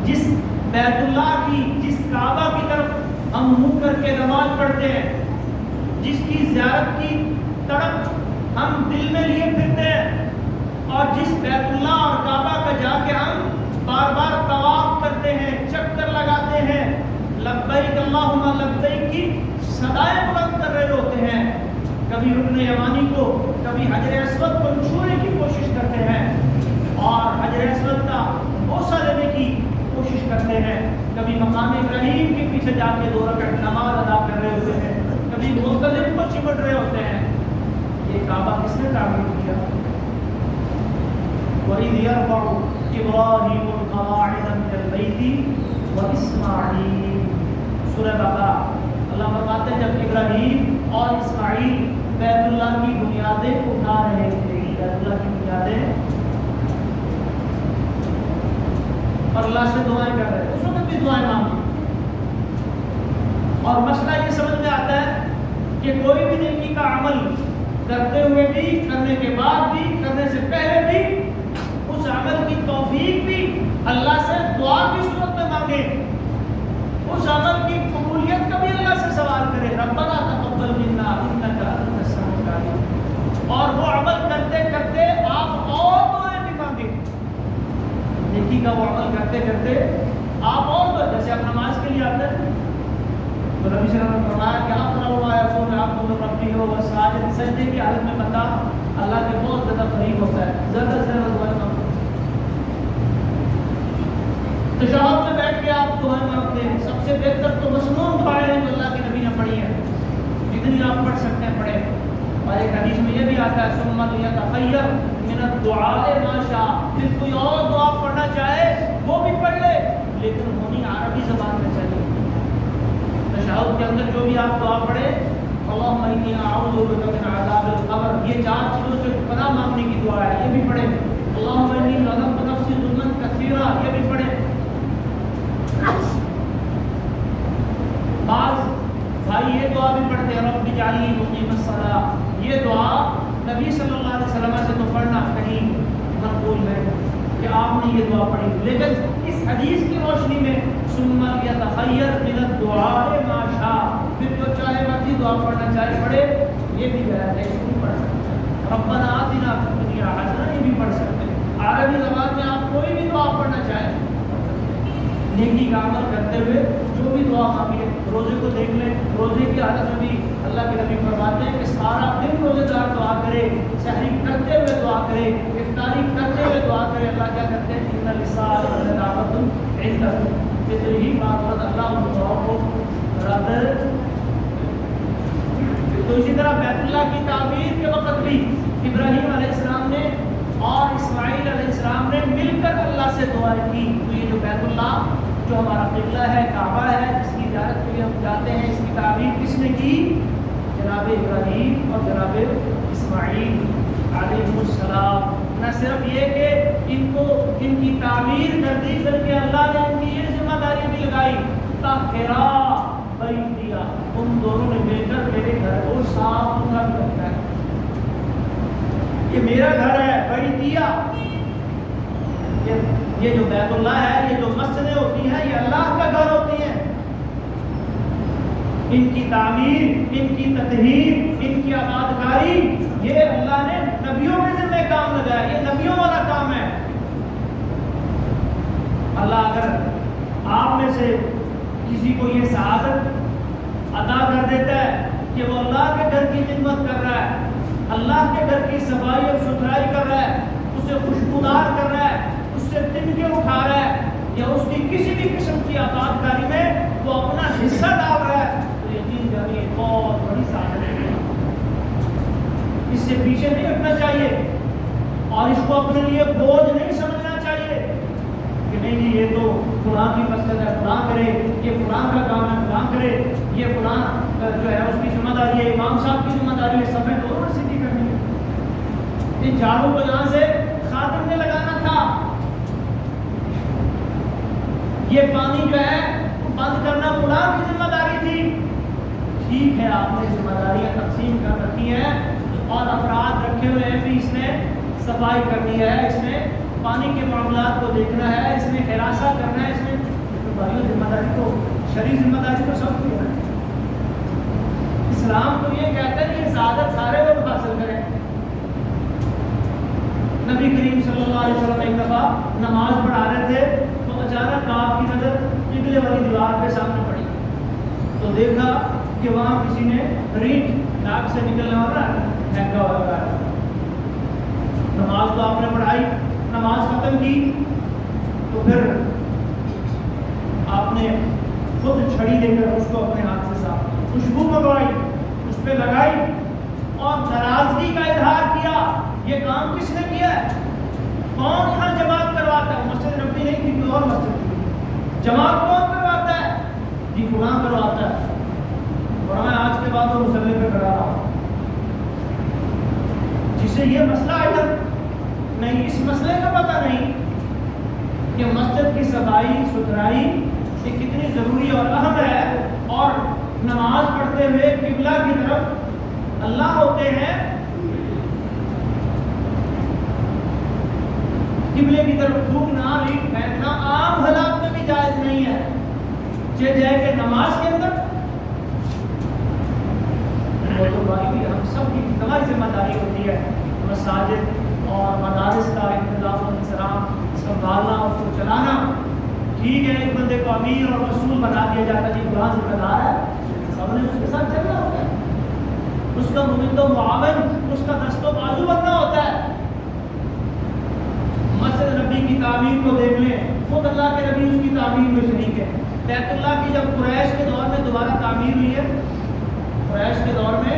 جس بیت اللہ کی، جس کعبہ کی طرف ہم منہ کر کے نماز پڑھتے ہیں، جس کی زیارت کی تڑپ ہم دل میں لیے پھرتے ہیں، اور جس بیت اللہ اور کعبہ کا جا کے ہم بار بار طواف کرتے ہیں، چکر لگاتے ہیں، لبیک اللہم لبیک کی صدائیں بلند کر رہے ہوتے ہیں، کبھی رکن یمانی کو، کبھی حجر اسود کو چھونے کی کوشش کرتے ہیں اور حجر اسود کا بوسہ لینے کی کوشش کرتے ہیں، کبھی مقام ابراہیم کے پیچھے جا کے 2 رکعت نماز ادا کر رہے ہوتے ہیں، کبھی مختلف کو چمٹ رہے ہوتے ہیں۔ یہ کعبہ کس نے تعمیر کیا؟ وَإِذْ يَرْفَعُ إِبْرَاهِيمُ الْقَوَاعِدَ مِنَ الْبَيْتِ وَإِسْمَاعِيلُ، سورہ بقرہ۔ اللہ فرماتے ہیں جب ابراہیم اور اسماعیل بیت اللہ کی بنیادیں اٹھا رہے تھے، بیت اللہ کی بنیادیں، اور اللہ سے دعائیں کر رہے تھے، اس وقت بھی دعائیں مانگی۔ اور مسئلہ یہ سمجھ میں آتا ہے کہ کوئی بھی نیکی کا عمل کرتے ہوئے بھی، کرنے کے بعد بھی، کرنے سے پہلے بھی، اس عمل کی توفیق بھی اللہ سے دعا کی صورت میں مانگے، اس عمل کی قبولیت کا بھی اللہ سے سوال کرے، ربنا تقبل منا انک انت السمیع العلیم، اور وہ عمل کرتے کرتے آپ اور دعائیں بھی مانگے، نیکی کا وہ عمل کرتے کرتے آپ اور دعائیں، جیسے آپ نماز کے لیے آتے ہیں تو نبی صلی اللہ علیہ وسلم نے فرمایا کہ آپ رہو یقول آپ کو ربی ہو وساجد، سجدے کی حالت میں بندہ اللہ کے بہت زیادہ قریب ہوتا ہے، زیادہ سے زیادہ دعائیں مانگتے ہیں۔ تشہد میں بیٹھ کے آپ دعائیں مانگتے ہیں، سب سے بہتر تو مسنون دعائیں ہیں جو اللہ کے نبی نے پڑھی ہیں، جتنی آپ پڑھ سکتے ہیں پڑھیں۔ اور ایک حدیث میں یہ بھی آتا ہے ثم لیتخیر من الدعاء ما شاء، پھر کوئی اور دعا پڑھنا چاہے وہ بھی پڑھ لے، لیکن ہونی عربی زبان میں چاہیے۔ تشہد کے اندر جو بھی آپ دعا پڑھیں، اللہم انی اعوذ بک من عذاب القبر، یہ 4 چیزوں سے پناہ مانگنے کی دعا ہے، یہ بھی پڑھیں۔ اللہم انی ظلمت نفسی ظلما کثیرا، یہ بھی پڑھیں۔ بعض بھائی یہ دعا بھی پڑھتے ہیں رب اجعلنی مقیم الصلاۃ، یہ دعا نبی صلی اللہ علیہ وسلم سے تو پڑھنا کہیں منقول ہے کہ آپ نے یہ دعا پڑھی، لیکن اس حدیث کی روشنی میں ثم یتخیر من الدعاء ما شاء، پھر جو چاہے مرضی دعا پڑھنا چاہے پڑھے، یہ بھی غیر ہے، اس کو بھی پڑھ سکتے ہیں۔ ربنا آتنا فی الدنیا حسنہ، یہ بھی پڑھ سکتے ہیں۔ عربی زبان میں آپ کوئی بھی دعا پڑھنا چاہیں، نیکی کا عمل کرتے ہوئے جو بھی دعا مانگے، روزے کو دیکھ لیں، روزے کی حالت میں بھی اللہ کے نبی فرماتے ہیں کہ سارا دن روزے دار دعا کرے، سحری کرتے ہوئے دعا کرے، افطاری کرتے ہوئے دعا کرے، اللہ کیا کرتے ہیں ان للصائم لدعوۃ عندہ، جتنی ہی بات اللہ ان دعاؤں کو برابر۔ تو اسی طرح بیت اللہ کی تعمیر کے وقت بھی ابراہیم علیہ السلام نے اور اسماعیل علیہ السلام نے مل کر اللہ سے دعائیں کی۔ تو یہ جو بیت اللہ جو ہمارا قبلہ ہے، کعبہ ہے، جس کی زیارت کے لیے ہم جاتے ہیں، اس کی تعمیر کس نے کی؟ جناب ابراہیم اور جناب اسماعیل علیہ السلام۔ نہ صرف یہ کہ ان کی تعمیر کر دی، بلکہ اللہ نے ان کی یہ ذمہ داری بھی لگائی طاہرا بیتیا، ان دونوں نے مل کر میرے گھر کو صاف ستھرا بھی رکھا ہے۔ یہ میرا گھر ہے بیتیا، یہ جو بیت اللہ ہے، یہ جو مسجدیں ہوتی ہیں، یہ اللہ کا گھر ہوتی ہیں۔ ان کی تعمیر، ان کی تطہیر، ان کی آبادکاری، یہ اللہ نے نبیوں کے ذمہ کام لگایا، یہ نبیوں والا کام ہے۔ اللہ اگر آپ میں سے کسی کو یہ سعادت عطا کر دیتا ہے کہ وہ اللہ کے گھر کی خدمت کر رہا ہے، اللہ کے گھر کی صفائی اور ستھرائی کر رہا ہے، اسے خوشبودار کر رہا ہے، اس سے تنکے اٹھا رہا ہے، یا اس کی کسی بھی قسم کی آباد کاری میں وہ اپنا حصہ ڈال رہا ہے، تو یقین جانیے ایک بہت بڑی سعادت ہے۔ اس سے پیچھے نہیں ہٹنا چاہیے اور اس کو اپنے لیے بوجھ نہیں سمجھنا چاہیے کہ نہیں جی یہ تو فلاں کی مسجد ہے فلاں کرے، یہ فلاں کا کام ہے فلاں کرے، یہ فلاں جو ہے اس کی ذمہ داری ہے، امام صاحب کی ذمہ داری ہے، سب میں دونوں سیدھی کرنی ہے۔ ان جھاڑو کو یہاں سے خادم نے لگانا تھا، یہ پانی جو ہے بند کرنا فلاں کی ذمہ داری تھی۔ ٹھیک ہے آپ نے ذمہ داریاں تقسیم کر رکھی ہیں اور افراد رکھے ہوئے ہیں بھی اس نے صفائی کرنی ہے، اس نے پانی کے معاملات کو دیکھنا ہے، اس نے حراسہ کرنا ہے، اس نے بھائیوں ذمہ داری تو شرعی ذمہ داری تو سب کی ہے۔ اسلام تو یہ کہتا ہے کہ یہ سعادت سارے لوگ حاصل کریں۔ نبی کریم صلی اللہ علیہ وسلم ایک دفعہ نماز پڑھا رہے تھے تو اچانک آپ کی نظر قبلے والی دیوار کے سامنے پڑی، تو دیکھا کہ وہاں کسی نے ریٹ ناک سے نکلنے والا پھینکا ہوا ہے۔ نماز تو آپ نے پڑھائی، نماز ختم کی تو پھر آپ نے خود چھڑی لے کر اس کو اپنے ہاتھ سے صاف خوشبو منگوائی، اس پہ لگائی اور ناراضگی کا اظہار کیا۔ یہ کام کس نے کیا ہے؟ کون یہاں جماعت کرواتا ہے؟ مسجد نبوی نہیں تھی، کوئی اور مسجد تھی، جماعت کون کرواتا ہے؟ جی فلاں کرواتا ہے، اور میں آج کے بعد وہ مسئلے پہ کھڑا رہا ہوں۔ جسے یہ مسئلہ علم نہیں، اس مسئلے کا پتہ نہیں کہ مسجد کی صفائی ستھرائی یہ کتنی ضروری اور اہم ہے، اور نماز پڑھتے ہوئے قبلہ کی طرف اللہ ہوتے ہیں، قبلے کی طرف تھوکنا ریٹ پھینکنا عام حالات میں بھی جائز نہیں ہے، جائے کہ نماز کے اندر وہ تو بھائی ہم سب کی اجتماعی ذمہ داری ہوتی ہے مساجد اور مدارس کا انتظام و انتظام سنبھالنا، اس کو چلانا۔ ٹھیک ہے ایک بندے کو امیر اور مسئول بنا دیا جاتا ہے، جی فلاں ذمہ دار ہے، سب نے اس کے ساتھ چلنا ہوتا ہے، اس کا ممد و معاون، اس کا دست و بازو بننا ہوتا ہے۔ مسجد نبی کی تعمیر کو دیکھ لیں، خود اللہ کے نبی اس کی تعمیر میں شریک ہے۔ بیت اللہ کی جب قریش کے دور میں دوبارہ تعمیر ہوئی ہے، قریش کے دور میں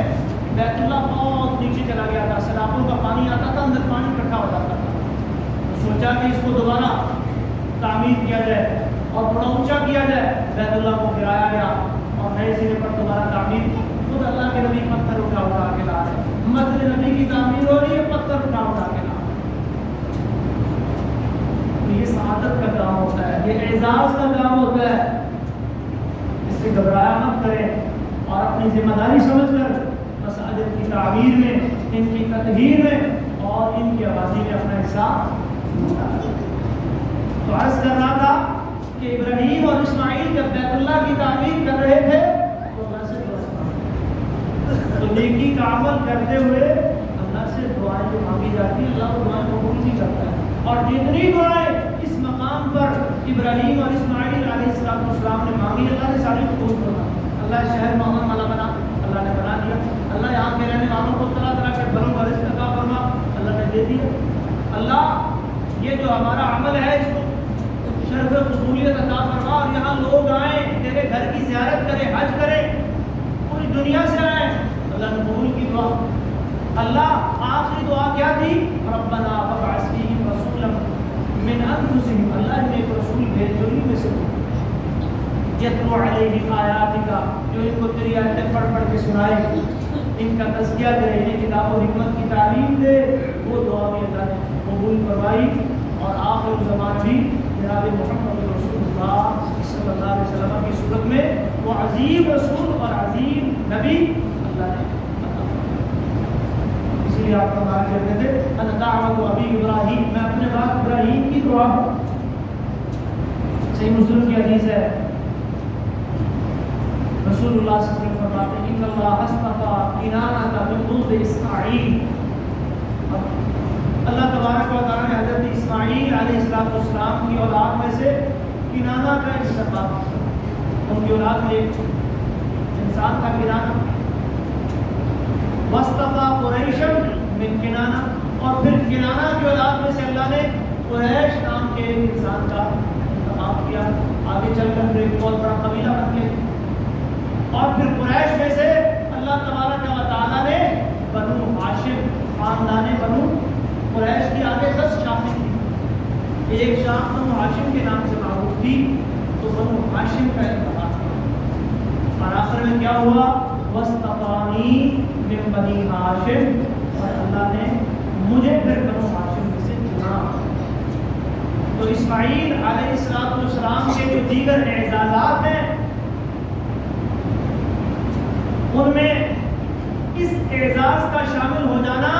بیت اللہ بہت نیچے چلا گیا تھا، سیلابوں کا پانی آتا تھا، اندر پانی اکٹھا ہو جاتا تھا۔ سوچا کہ اس کو دوبارہ تعمیر کیا جائے اور تھوڑا اونچا کیا جائے، بیت اللہ کو گرایا گیا اور نئے سرے پر دوبارہ تعمیر۔ خود اللہ کے نبی پتھر اٹھا کے لا رہے ہیں، مسجد نبی کی تعمیر ہو رہی ہے، پتھر اٹھا کے لا۔ یہ سعادت کا کام ہوتا ہے، یہ اعزاز کا کام ہوتا ہے۔ اس سے گھبرایا مت کریں اور اپنی ذمہ داری سمجھ کر مساجد کی تعمیر میں، ان کی تطہیر میں اور ان کی آبادی میں اپنا حصہ۔ تو عرض کر رہا تھا کہ ابراہیم اور اسماعیل جب بیت اللہ کی تعمیر کر رہے تھے تو نیکی کا عمل کرتے ہوئے اللہ سے دعائیں جو مانگی جاتی ہیں اللہ دعائیں قبول نہیں کرتا ہے، اور جتنی دعائیں اس مقام پر ابراہیم اور اسماعیل علیہ السلام نے مانگی اللہ نے ساری قبول کرنا۔ اللہ شہر محمد والا بنا، اللہ نے بنا دیا۔ اللہ یہاں کے رہنے والوں کو طرح طرح کے بھروں کا رزق عطا فرما، اللہ نے دے دیا۔ اللہ یہ جو ہمارا عمل ہے اس کو شرف قبولیت عطا فرما، اور یہاں لوگ آئیں تیرے گھر کی زیارت کریں، حج کریں، پوری دنیا سے آئیں، اللہ نے قبول کی دعا۔ اللہ آخری دعا کیا تھی؟ ربنا فابعث فیہم رسولا من انفسہم، اللہ نے ایک رسول بھیج جو ان میں سے یتلو علیہم آیاتک، جو ان کو تیری آیتیں پڑھ پڑھ کے سنائے، ان کا تزکیہ کرے، انہیں کتاب و حکمت کی تعلیم دے۔ وہ دعا بھی اللہ نے قبول فرمائی، اور آخر زمان بھی جناب محمد رسول اللہ صلی اللہ علیہ وسلم کی صورت میں وہ عظیم رسول اور عظیم نبی اللہ نے آپ کا بات کرتے تھے انا دعوت ابی ابراہیم، میں اپنے باپ ابراہیم کی دعا ہوں۔ صحیح مسلم کی حدیث ہے، رسول اللہ صلی اللہ علیہ وسلم فرماتے ہیں ان اللہ اصطفى کنانہ من ولد اسماعیل، اللہ تبارک و تعالی نے حضرت اسماعیل علیہ السلام کی اولاد میں سے کنانہ کا انتخاب کیا، ان کی اولاد میں ایک انسان کا کنانہ، واصطفى قریشا من کنانہ، اور پھر کنانہ کی اولاد میں سے اللہ نے قریش نام کے ایک انسان کا انتخاب کیا، آگے چل کر پھر ایک بہت بڑا قبیلہ بن گیا، اور پھر قریش میں سے اللہ تبارک و تعالیٰ نے بنو ہاشم خاندان بنو قریش کی آگے 10 شاخیں تھیں، ایک شاخ بنو ہاشم کے نام سے معروف تھی، تو بنو ہاشم کا انتخاب کیا، اور آخر میں کیا ہوا، وَاسْتَفَانِي مِن بَنِي ہاشم، اور اللہ نے مجھے پھر بنو ہاشم میں سے چنا۔ تو اسماعیل علیہ السلام کے جو دیگر اعزازات ہیں ان میں اس اعزاز کا شامل ہو جانا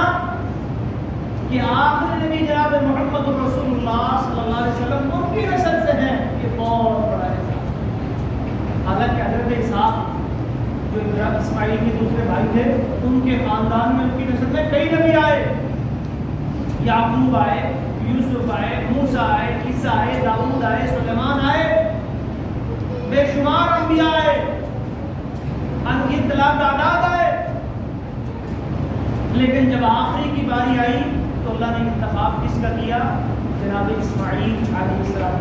کہ آخری نبی جناب محمد رسول اللہ صلی اللہ علیہ وسلم ان کی نسل سے ہیں، یہ بہت بڑا اعزاز۔ حالانکہ حضرت اسحاق جو اسماعیل کے دوسرے بھائی تھے ان کے خاندان میں ان کی نسل میں کئی نبی آئے، یعقوب آئے، یوسف آئے، موسیٰ آئے، عیسیٰ آئے، داؤد آئے، سلیمان آئے، بے شمار انبیاء آئے، ان تعداد آئے، لیکن جب آخری کی باری آئی تو اللہ نے انتخاب کس کا کیا، جناب اسماعیل علیہ السلام۔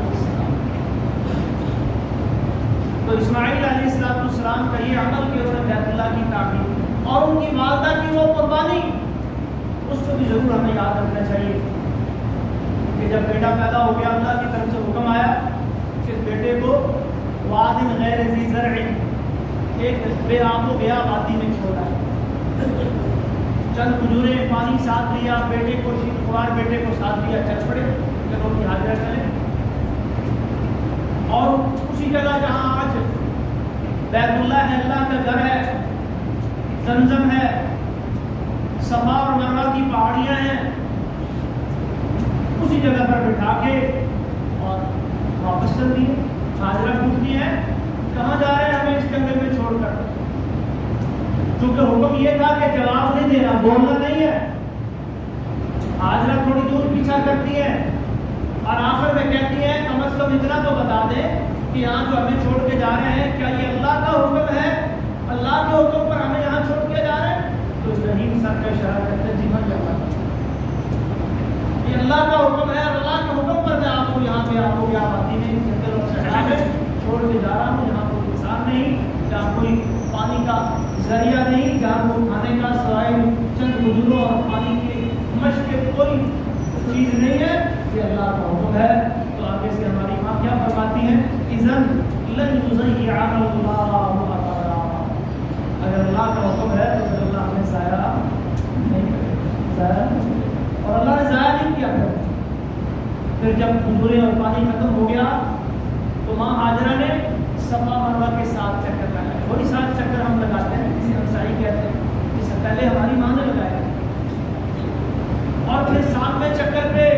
تو اسماعیل علیہ السلام کا یہ عمل کہ انہوں نے بیت اللہ کی تعمیر اور ان کی والدہ کی وہ قربانی، اس کو بھی ضرور ہمیں یاد رکھنا چاہیے کہ جب بیٹا پیدا ہو گیا اللہ کی طرف سے حکم آیا کہ بیٹے کو واد غیر ذی زرع، ایک بے آب و گیا وادی میں چھوڑا، چند کھجوریں پانی ساتھ لیا، بیٹے کو شیر خوار بیٹے کو ساتھ لیا، چل پڑے چلو کہ حاضر چلے، اور اسی جگہ جہاں آج بیت اللہ ہے، اللہ کا گھر ہے، زمزم ہے، صفا اور مروہ کی پہاڑیاں ہیں، اسی جگہ پر بٹھا کے اور واپس چل دیے۔ حاضرہ پوچھتی ہے کہاں جا رہے ہیں ہمیں اس جنگل میں چھوڑ کر، کیونکہ حکم یہ تھا کہ جواب نہیں دینا، بولنا نہیں ہے۔ حاضرہ تھوڑی دور پیچھا کرتی ہے اور آخر میں کہتی ہے کم از کم اتنا تو بتا دیں کہ یہاں جو ہمیں چھوڑ کے جا رہے ہیں کیا یہ اللہ کا حکم ہے، اللہ کے حکم پر ہمیں یہاں چھوڑ کے جا رہے ہیں؟ تو ابراہیم سر کا اشارہ کرتے ہیں جی ہاں جاتا، یہ اللہ کا حکم ہے اور اللہ کے حکم پر میں آپ کو یہاں پہ آپ کو کیا باتی نہیں جنگل اور صحرا میں چھوڑ کے جا رہا ہوں، جہاں کوئی انسان نہیں، جہاں کوئی پانی کا ذریعہ نہیں، جہاں کوئی کھانے کا سوائے چند کھجوروں اور پانی کی مشق کے کوئی چیز نہیں ہے، یہ اللہ کا حکم ہے۔ تو آگے سے ہماری ماں کیا فرماتی ہیں، اذن لن یضیعنا اللہ ابدا، اگر اللہ کا حکم ہے تو پھر اللہ ہمیں ضائع نہیں کرے، ضائع نہیں، اور اللہ نے ضائع نہیں کیا پھر جب کھجوریں اور پانی ختم ہو گیا تو ماں ہاجرہ نے صفا مروہ کے 7 چکر لگائے، وہی 7 چکر ہم لگاتے ہیں جسے ہم سعی کہتے ہیں، جس سے پہلے ہماری ماں نے لگایا، اور پھر 7ویں چکر پہ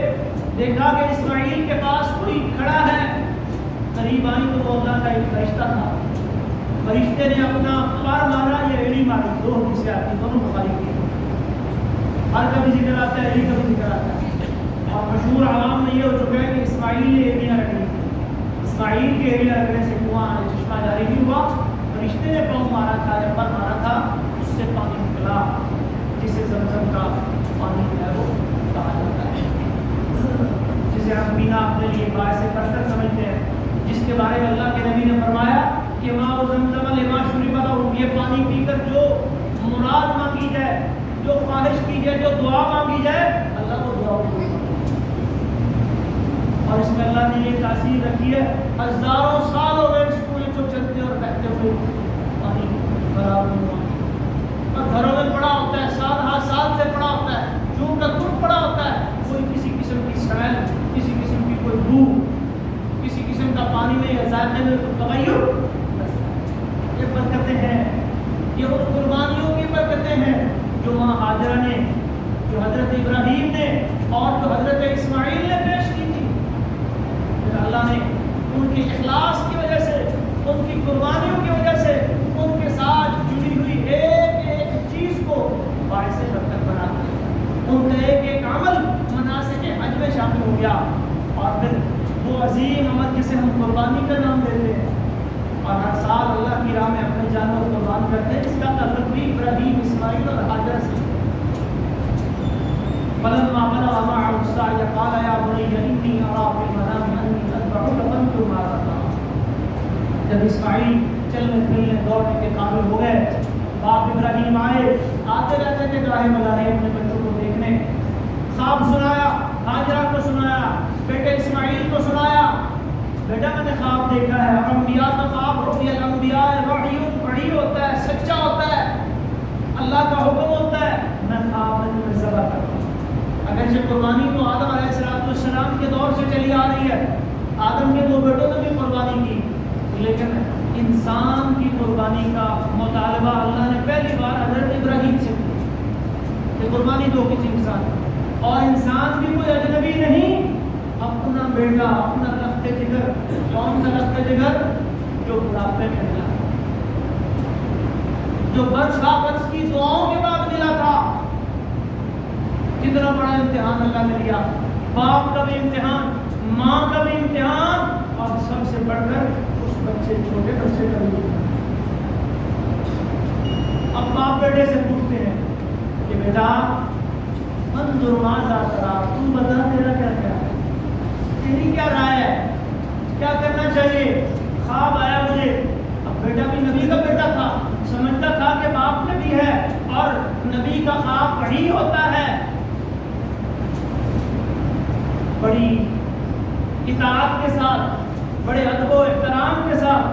دیکھا کہ اسماعیل کے پاس کوئی کھڑا ہے، قریب آئی تو وہ اللہ کا ایک فرشتہ تھا، فرشتے نے اپنا پار مارا یا ایڑی ماری، 2 حدیثیں آتی دونوں مخالف کی، ہر کبھی ذکر آتا ہے ایڑی کبھی ذکر آتا ہے، اور مشہور عوام میں یہ ہو چکا ہے کہ اسماعیل نے ایڑیاں رکھ لی، اسماعیل کے ایڑیاں رکھنے سے کنواں چشمہ جاری نہیں ہوا، فرشتے نے پاؤں مارا تھا یا پر مارا تھا، اس سے پانی نکلا، جسے زمزم کا پانی ہے وہ کہا جاتا ہے، جسے ہم پینا اپنے لیے باعث برکت سمجھتے ہیں، جس کے بارے میں اللہ کے نبی نے فرمایا کہ ماء زمزم لما شرب له، یہ پانی پی کر جو مراد مانگی جائے، جو خواہش کی جائے، جو دعا مانگی جائے، اللہ کو دعا قبول کرے۔ اور اس میں اللہ نے یہ تاثیر رکھی ہے، ہزاروں سال ہو گئے اس کنویں کو چلتے اور بہتے ہوئے، پانی خراب نہیں ہوا، اور گھروں میں پڑا ہوتا ہے، سال سے پڑا ہوتا ہے، جو کا دودھ پڑا ہوتا ہے، کوئی کسی قسم کی سمیل، کسی قسم کی کوئی بو، کسی قسم کا پانی میں یا ذائقے میں تغیر، یہ برکتیں ہیں، یہ ان قربانیوں کی برکتیں ہیں جو ماں ہاجرہ نے، جو حضرت ابراہیم نے اور جو حضرت اسماعیل نے پیش کی تھی، پھر اللہ نے ان کے اخلاص کی وجہ سے، ان کی قربانیوں کی وجہ سے، ان کے ساتھ جڑی ہوئی ایک ایک چیز کو باعث برکت بنا دیا، ان کا ایک ایک عمل مناسک حج میں شامل ہو گیا، اور پھر وہ عظیم عمل جسے ہم قربانی کا نام دیتے ہیں اور ہر سال اللہ کی راہ میں اپنے جانور قربان کرتے ہیں، اس کا تعلق بھی ابراہیم، اسماعیل اور ہاجرہ سے، فلما بلغ معه السعي قال يا بني إني أرى في المنام أني أذبحك فانظر ماذا ترى. جب اسماعیل چلنے پھرنے دوڑنے کے قابل ہو گئے، باپ ابراہیم آئے، آتے رہتے تھے گاہے ملاحے اپنے بچوں کو دیکھنے. خواب سنایا، ہاجرہ کو سنایا، بیٹے اسماعیل کو سنایا، بیٹا میں نے خواب دیکھا ہے. اور انبیاء کا خواب رؤیا الانبیاء وحی ہوتا ہے، سچا ہوتا ہے، اللہ کا حکم ہوتا ہے. میں خواب میں تمہیں ذبح کرتا ہوں. اگرچہ قربانی تو آدم علیہ السلام کے دور سے چلی آ رہی ہے، آدم کے 2 بیٹوں نے بھی قربانی کی، لیکن انسان کی قربانی کا مطالبہ اللہ نے پہلی بار حضرت ابراہیم سے کیا کہ قربانی دو کسی انسان. اور انسان بھی کوئی اجنبی نہیں، اپنا بیٹا، اپنا لخت جگر. کون سا لخت جگر؟ جو بڑھاپے میں ملا، جو برس کی دعاؤں کے بعد ملا تھا. کتنا بڑا امتحان اللہ نے لیا. باپ کا بھی امتحان، ماں کا بھی امتحان، اور سب سے بڑھ کر اس بچے، چھوٹے بچے کا بھی امتحان. اب باپ بیٹے سے پوچھتے ہیں کہ بیٹا انظر ماذا ترى، تو بتا تیرا کیا ہے، تیری کیا رائے ہے، کیا کرنا چاہیے. خواب آیا مجھے. اب بیٹا بھی نبی کا بیٹا تھا، سمجھتا تھا کہ باپ نبی ہے اور نبی کا خواب وحی ہوتا ہے. بڑی اطاعت کے ساتھ، بڑے ادب و احترام کے ساتھ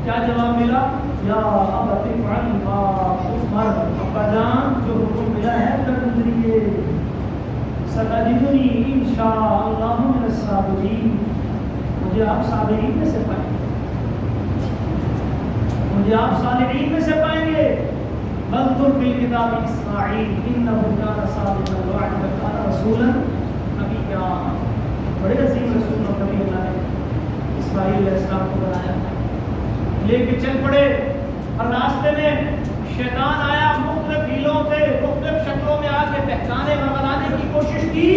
کیا جواب ملا؟ یا ابت افعل ما تؤمر، ابا جان جو حکم ملا ہے کر گزریے. ستجدنی انشاء اللہ من الصابرین، مجھے آپ صابرین میں سے پائیں گے، مجھے آپ صالحین میں سے پائیں گے. واذکر فی الکتاب اسماعیل انہ کان صادق الوعد وکان رسولا نبیا. بڑے عظیم رسول اور نبی اللہ نے اسماعیل علیہ السلام کو بنایا، لے کے چل پڑے. اور راستے میں شیطان آیا، مختلف ہیلوں سے، مختلف شکلوں میں آ کے بہکانے اور بنانے کی کوشش کی.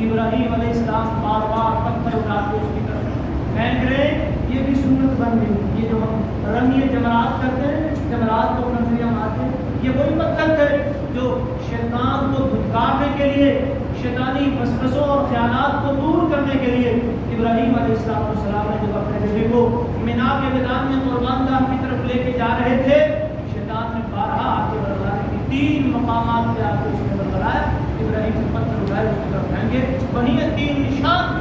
ابراہیم علیہ السلام بار بار پتھر اٹھا کے اس کی طرف پھینک رہے. یہ بھی سنت بن گئی. یہ جو ہم رنگی جمرات کرتے ہیں، جمرات کو نظریہ مارتے ہیں، یہ وہی پتھر تھے جو شیطان کو دھتکارنے کے لیے، شیطانی وسوسوں اور خیالات کو دور کرنے کے لیے ابراہیم علیہ السلام نے جب اپنے بیٹے کو مینا کے میدان میں قربان گاہ کی طرف لے کے جا رہے تھے، شیطان نے بارہا آ کے برگلانے کی 3 مقامات پہ آ کے اس نے برگلایا. ابراہیم نے پتھر اٹھائے، اس کی طرف پھینکے. وہیں 3 نشان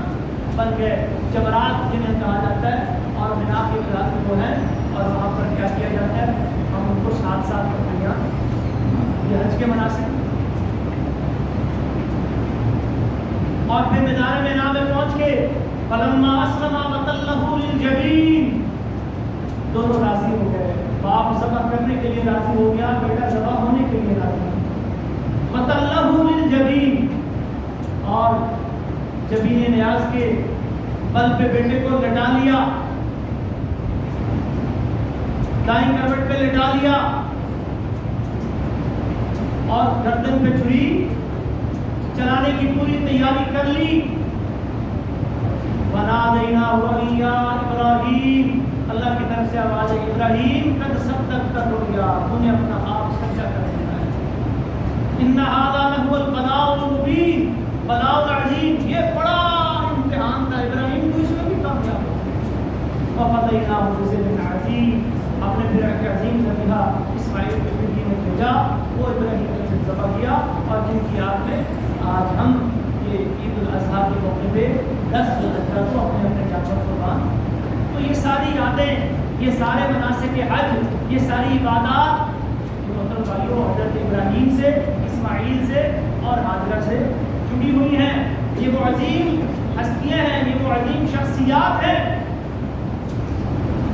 بن گئے، جمرات جنہیں کہا جاتا ہے. اور مینا کے میدان میں وہ ہیں، اور وہاں پر کیا کیا جاتا ہے، ہم ان کو ساتھ کرتے ہیں. یہ حج کے مناسب. اور پھر میدان مینا میں پہنچ کے فلما اسلم وتلہ للجبین، دونوں راضی ہو گئے. باپ ذبح کرنے کے لیے راضی ہو گیا، بیٹا ذبح ہونے کے لیے راضی ہو گیا. وتلہ للجبین، اور جبین نیاز کے بل پہ بیٹے کو لٹا لیا، دائیں کروٹ پہ لٹا لیا، اور گردن پہ چھری چلانے کی پوری تیاری کر لی. وَنَادَيْنَاهُ يَا إِبْرَاهِيمُ، اللہ کی طرف سے آواز ہے، ابراہیم قد صدقت الرؤيا، تو نے اپنا خواب سچا کر دیا ہے. إِنَّ هَذَا لَهُوَ الْبَلَاءُ الْمُبِينُ، بلاء العظیم. یہ بڑا امتحان تھا، ابراہیم کو اس میں بھی کامیاب ہو. وَفَدَيْنَاهُ بِذِبْحٍ عَظِيمٍ، آپ نے پھر ایک عظیم ذبیحہ اسماعیل کی بیٹی نے بھیجا، وہ ابراہیم نے ذبح کیا. اور جن کی یاد میں آج ہم یہ عید الاضحیٰ کے موقع پہ 10 ذوالحجہ کو اپنے جانور قربان. تو یہ ساری یادیں، یہ سارے مناسک حج، یہ ساری عبادات محترم بھائیوں حضرت ابراہیم سے، اسماعیل سے اور ہاجرہ سے جڑی ہوئی ہیں. یہ وہ عظیم ہستیاں ہیں، یہ وہ عظیم شخصیات ہیں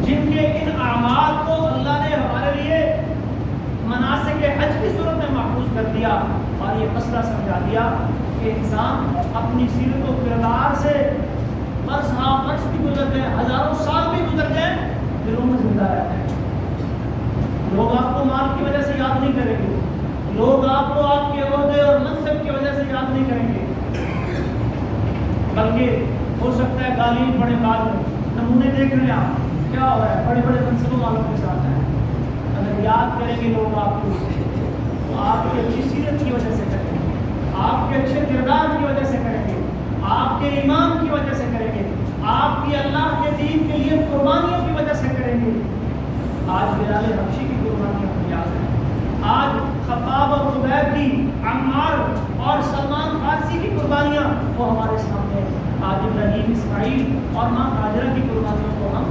جن کے ان اعمال کو اللہ نے ہمارے لیے مناسک حج کی صورت میں محفوظ کر دیا. اور یہ مسئلہ سمجھا دیا کہ انسان اپنی سیرت و کردار سے برس بھی گزر گئے، ہزاروں سال بھی گزر گئے، دلوں میں زندہ رہتے ہیں. لوگ آپ کو مال کی وجہ سے یاد نہیں کریں گے، لوگ آپ کو آپ کے عہدے اور منصب کی وجہ سے یاد نہیں کریں گے، بلکہ ہو سکتا ہے گالی پڑے بعد میں. نمونے دیکھ رہے ہیں آپ کیا ہو رہا ہے، بڑے بڑے منصبوں والوں کے ساتھ ہیں. اگر یاد کریں گے لوگ آپ کو، تو آپ کی اچھی سیرت کی وجہ سے کریں گے، آپ کے اچھے کردار کی وجہ سے کریں گے، آپ کے ایمان کی وجہ سے کریں گے، آپ کی اللہ کے دین کے لیے قربانیوں کی وجہ سے کریں گے۔ آج بلال حبشی کی قربانیاں ہم یاد ہیں، آج خباب اور خبیب کی، عمار اور سلمان فارسی کی قربانیاں وہ ہمارے سامنے ہیں۔ آج ابراہیم، اسماعیل اور ماں ہاجرہ کی قربانیوں کو ہم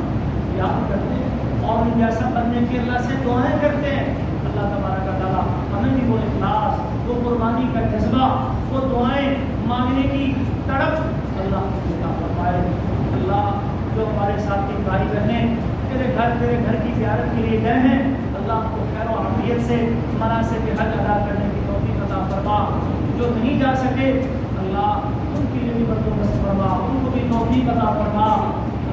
یاد کرتے ہیں اور ان جیسا بننے کی اللہ سے دعائیں کرتے ہیں۔ اللہ تبارک و تعالیٰ ہمیں بھی وہ اخلاص، وہ قربانی کا جذبہ، وہ دعائیں مانگنے کی تڑپ اللہ عطا فرمائے۔ اللہ جو ہمارے ساتھی بھائی بہنیں تیرے گھر کی زیارت کے لیے گئے ہیں، اللہ کو خیر و عافیت سے مناسک حج ادا کرنے کی توفیق عطا فرما۔ جو نہیں جا سکے اللہ ان کے لیے بھی بندوبست فرما، ان کو بھی توفیق عطا فرما۔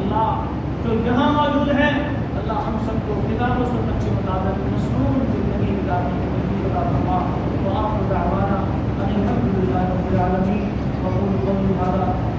اللہ جو یہاں موجود ہیں اللہ ہم سب کو کتاب و سنت کے مطابق مصنون زندگی گزارنے کی توفیق عطا فرما۔ وآخر دعوانا ان الحمد للہ رب العالمین۔ وقولوا قولی ھذا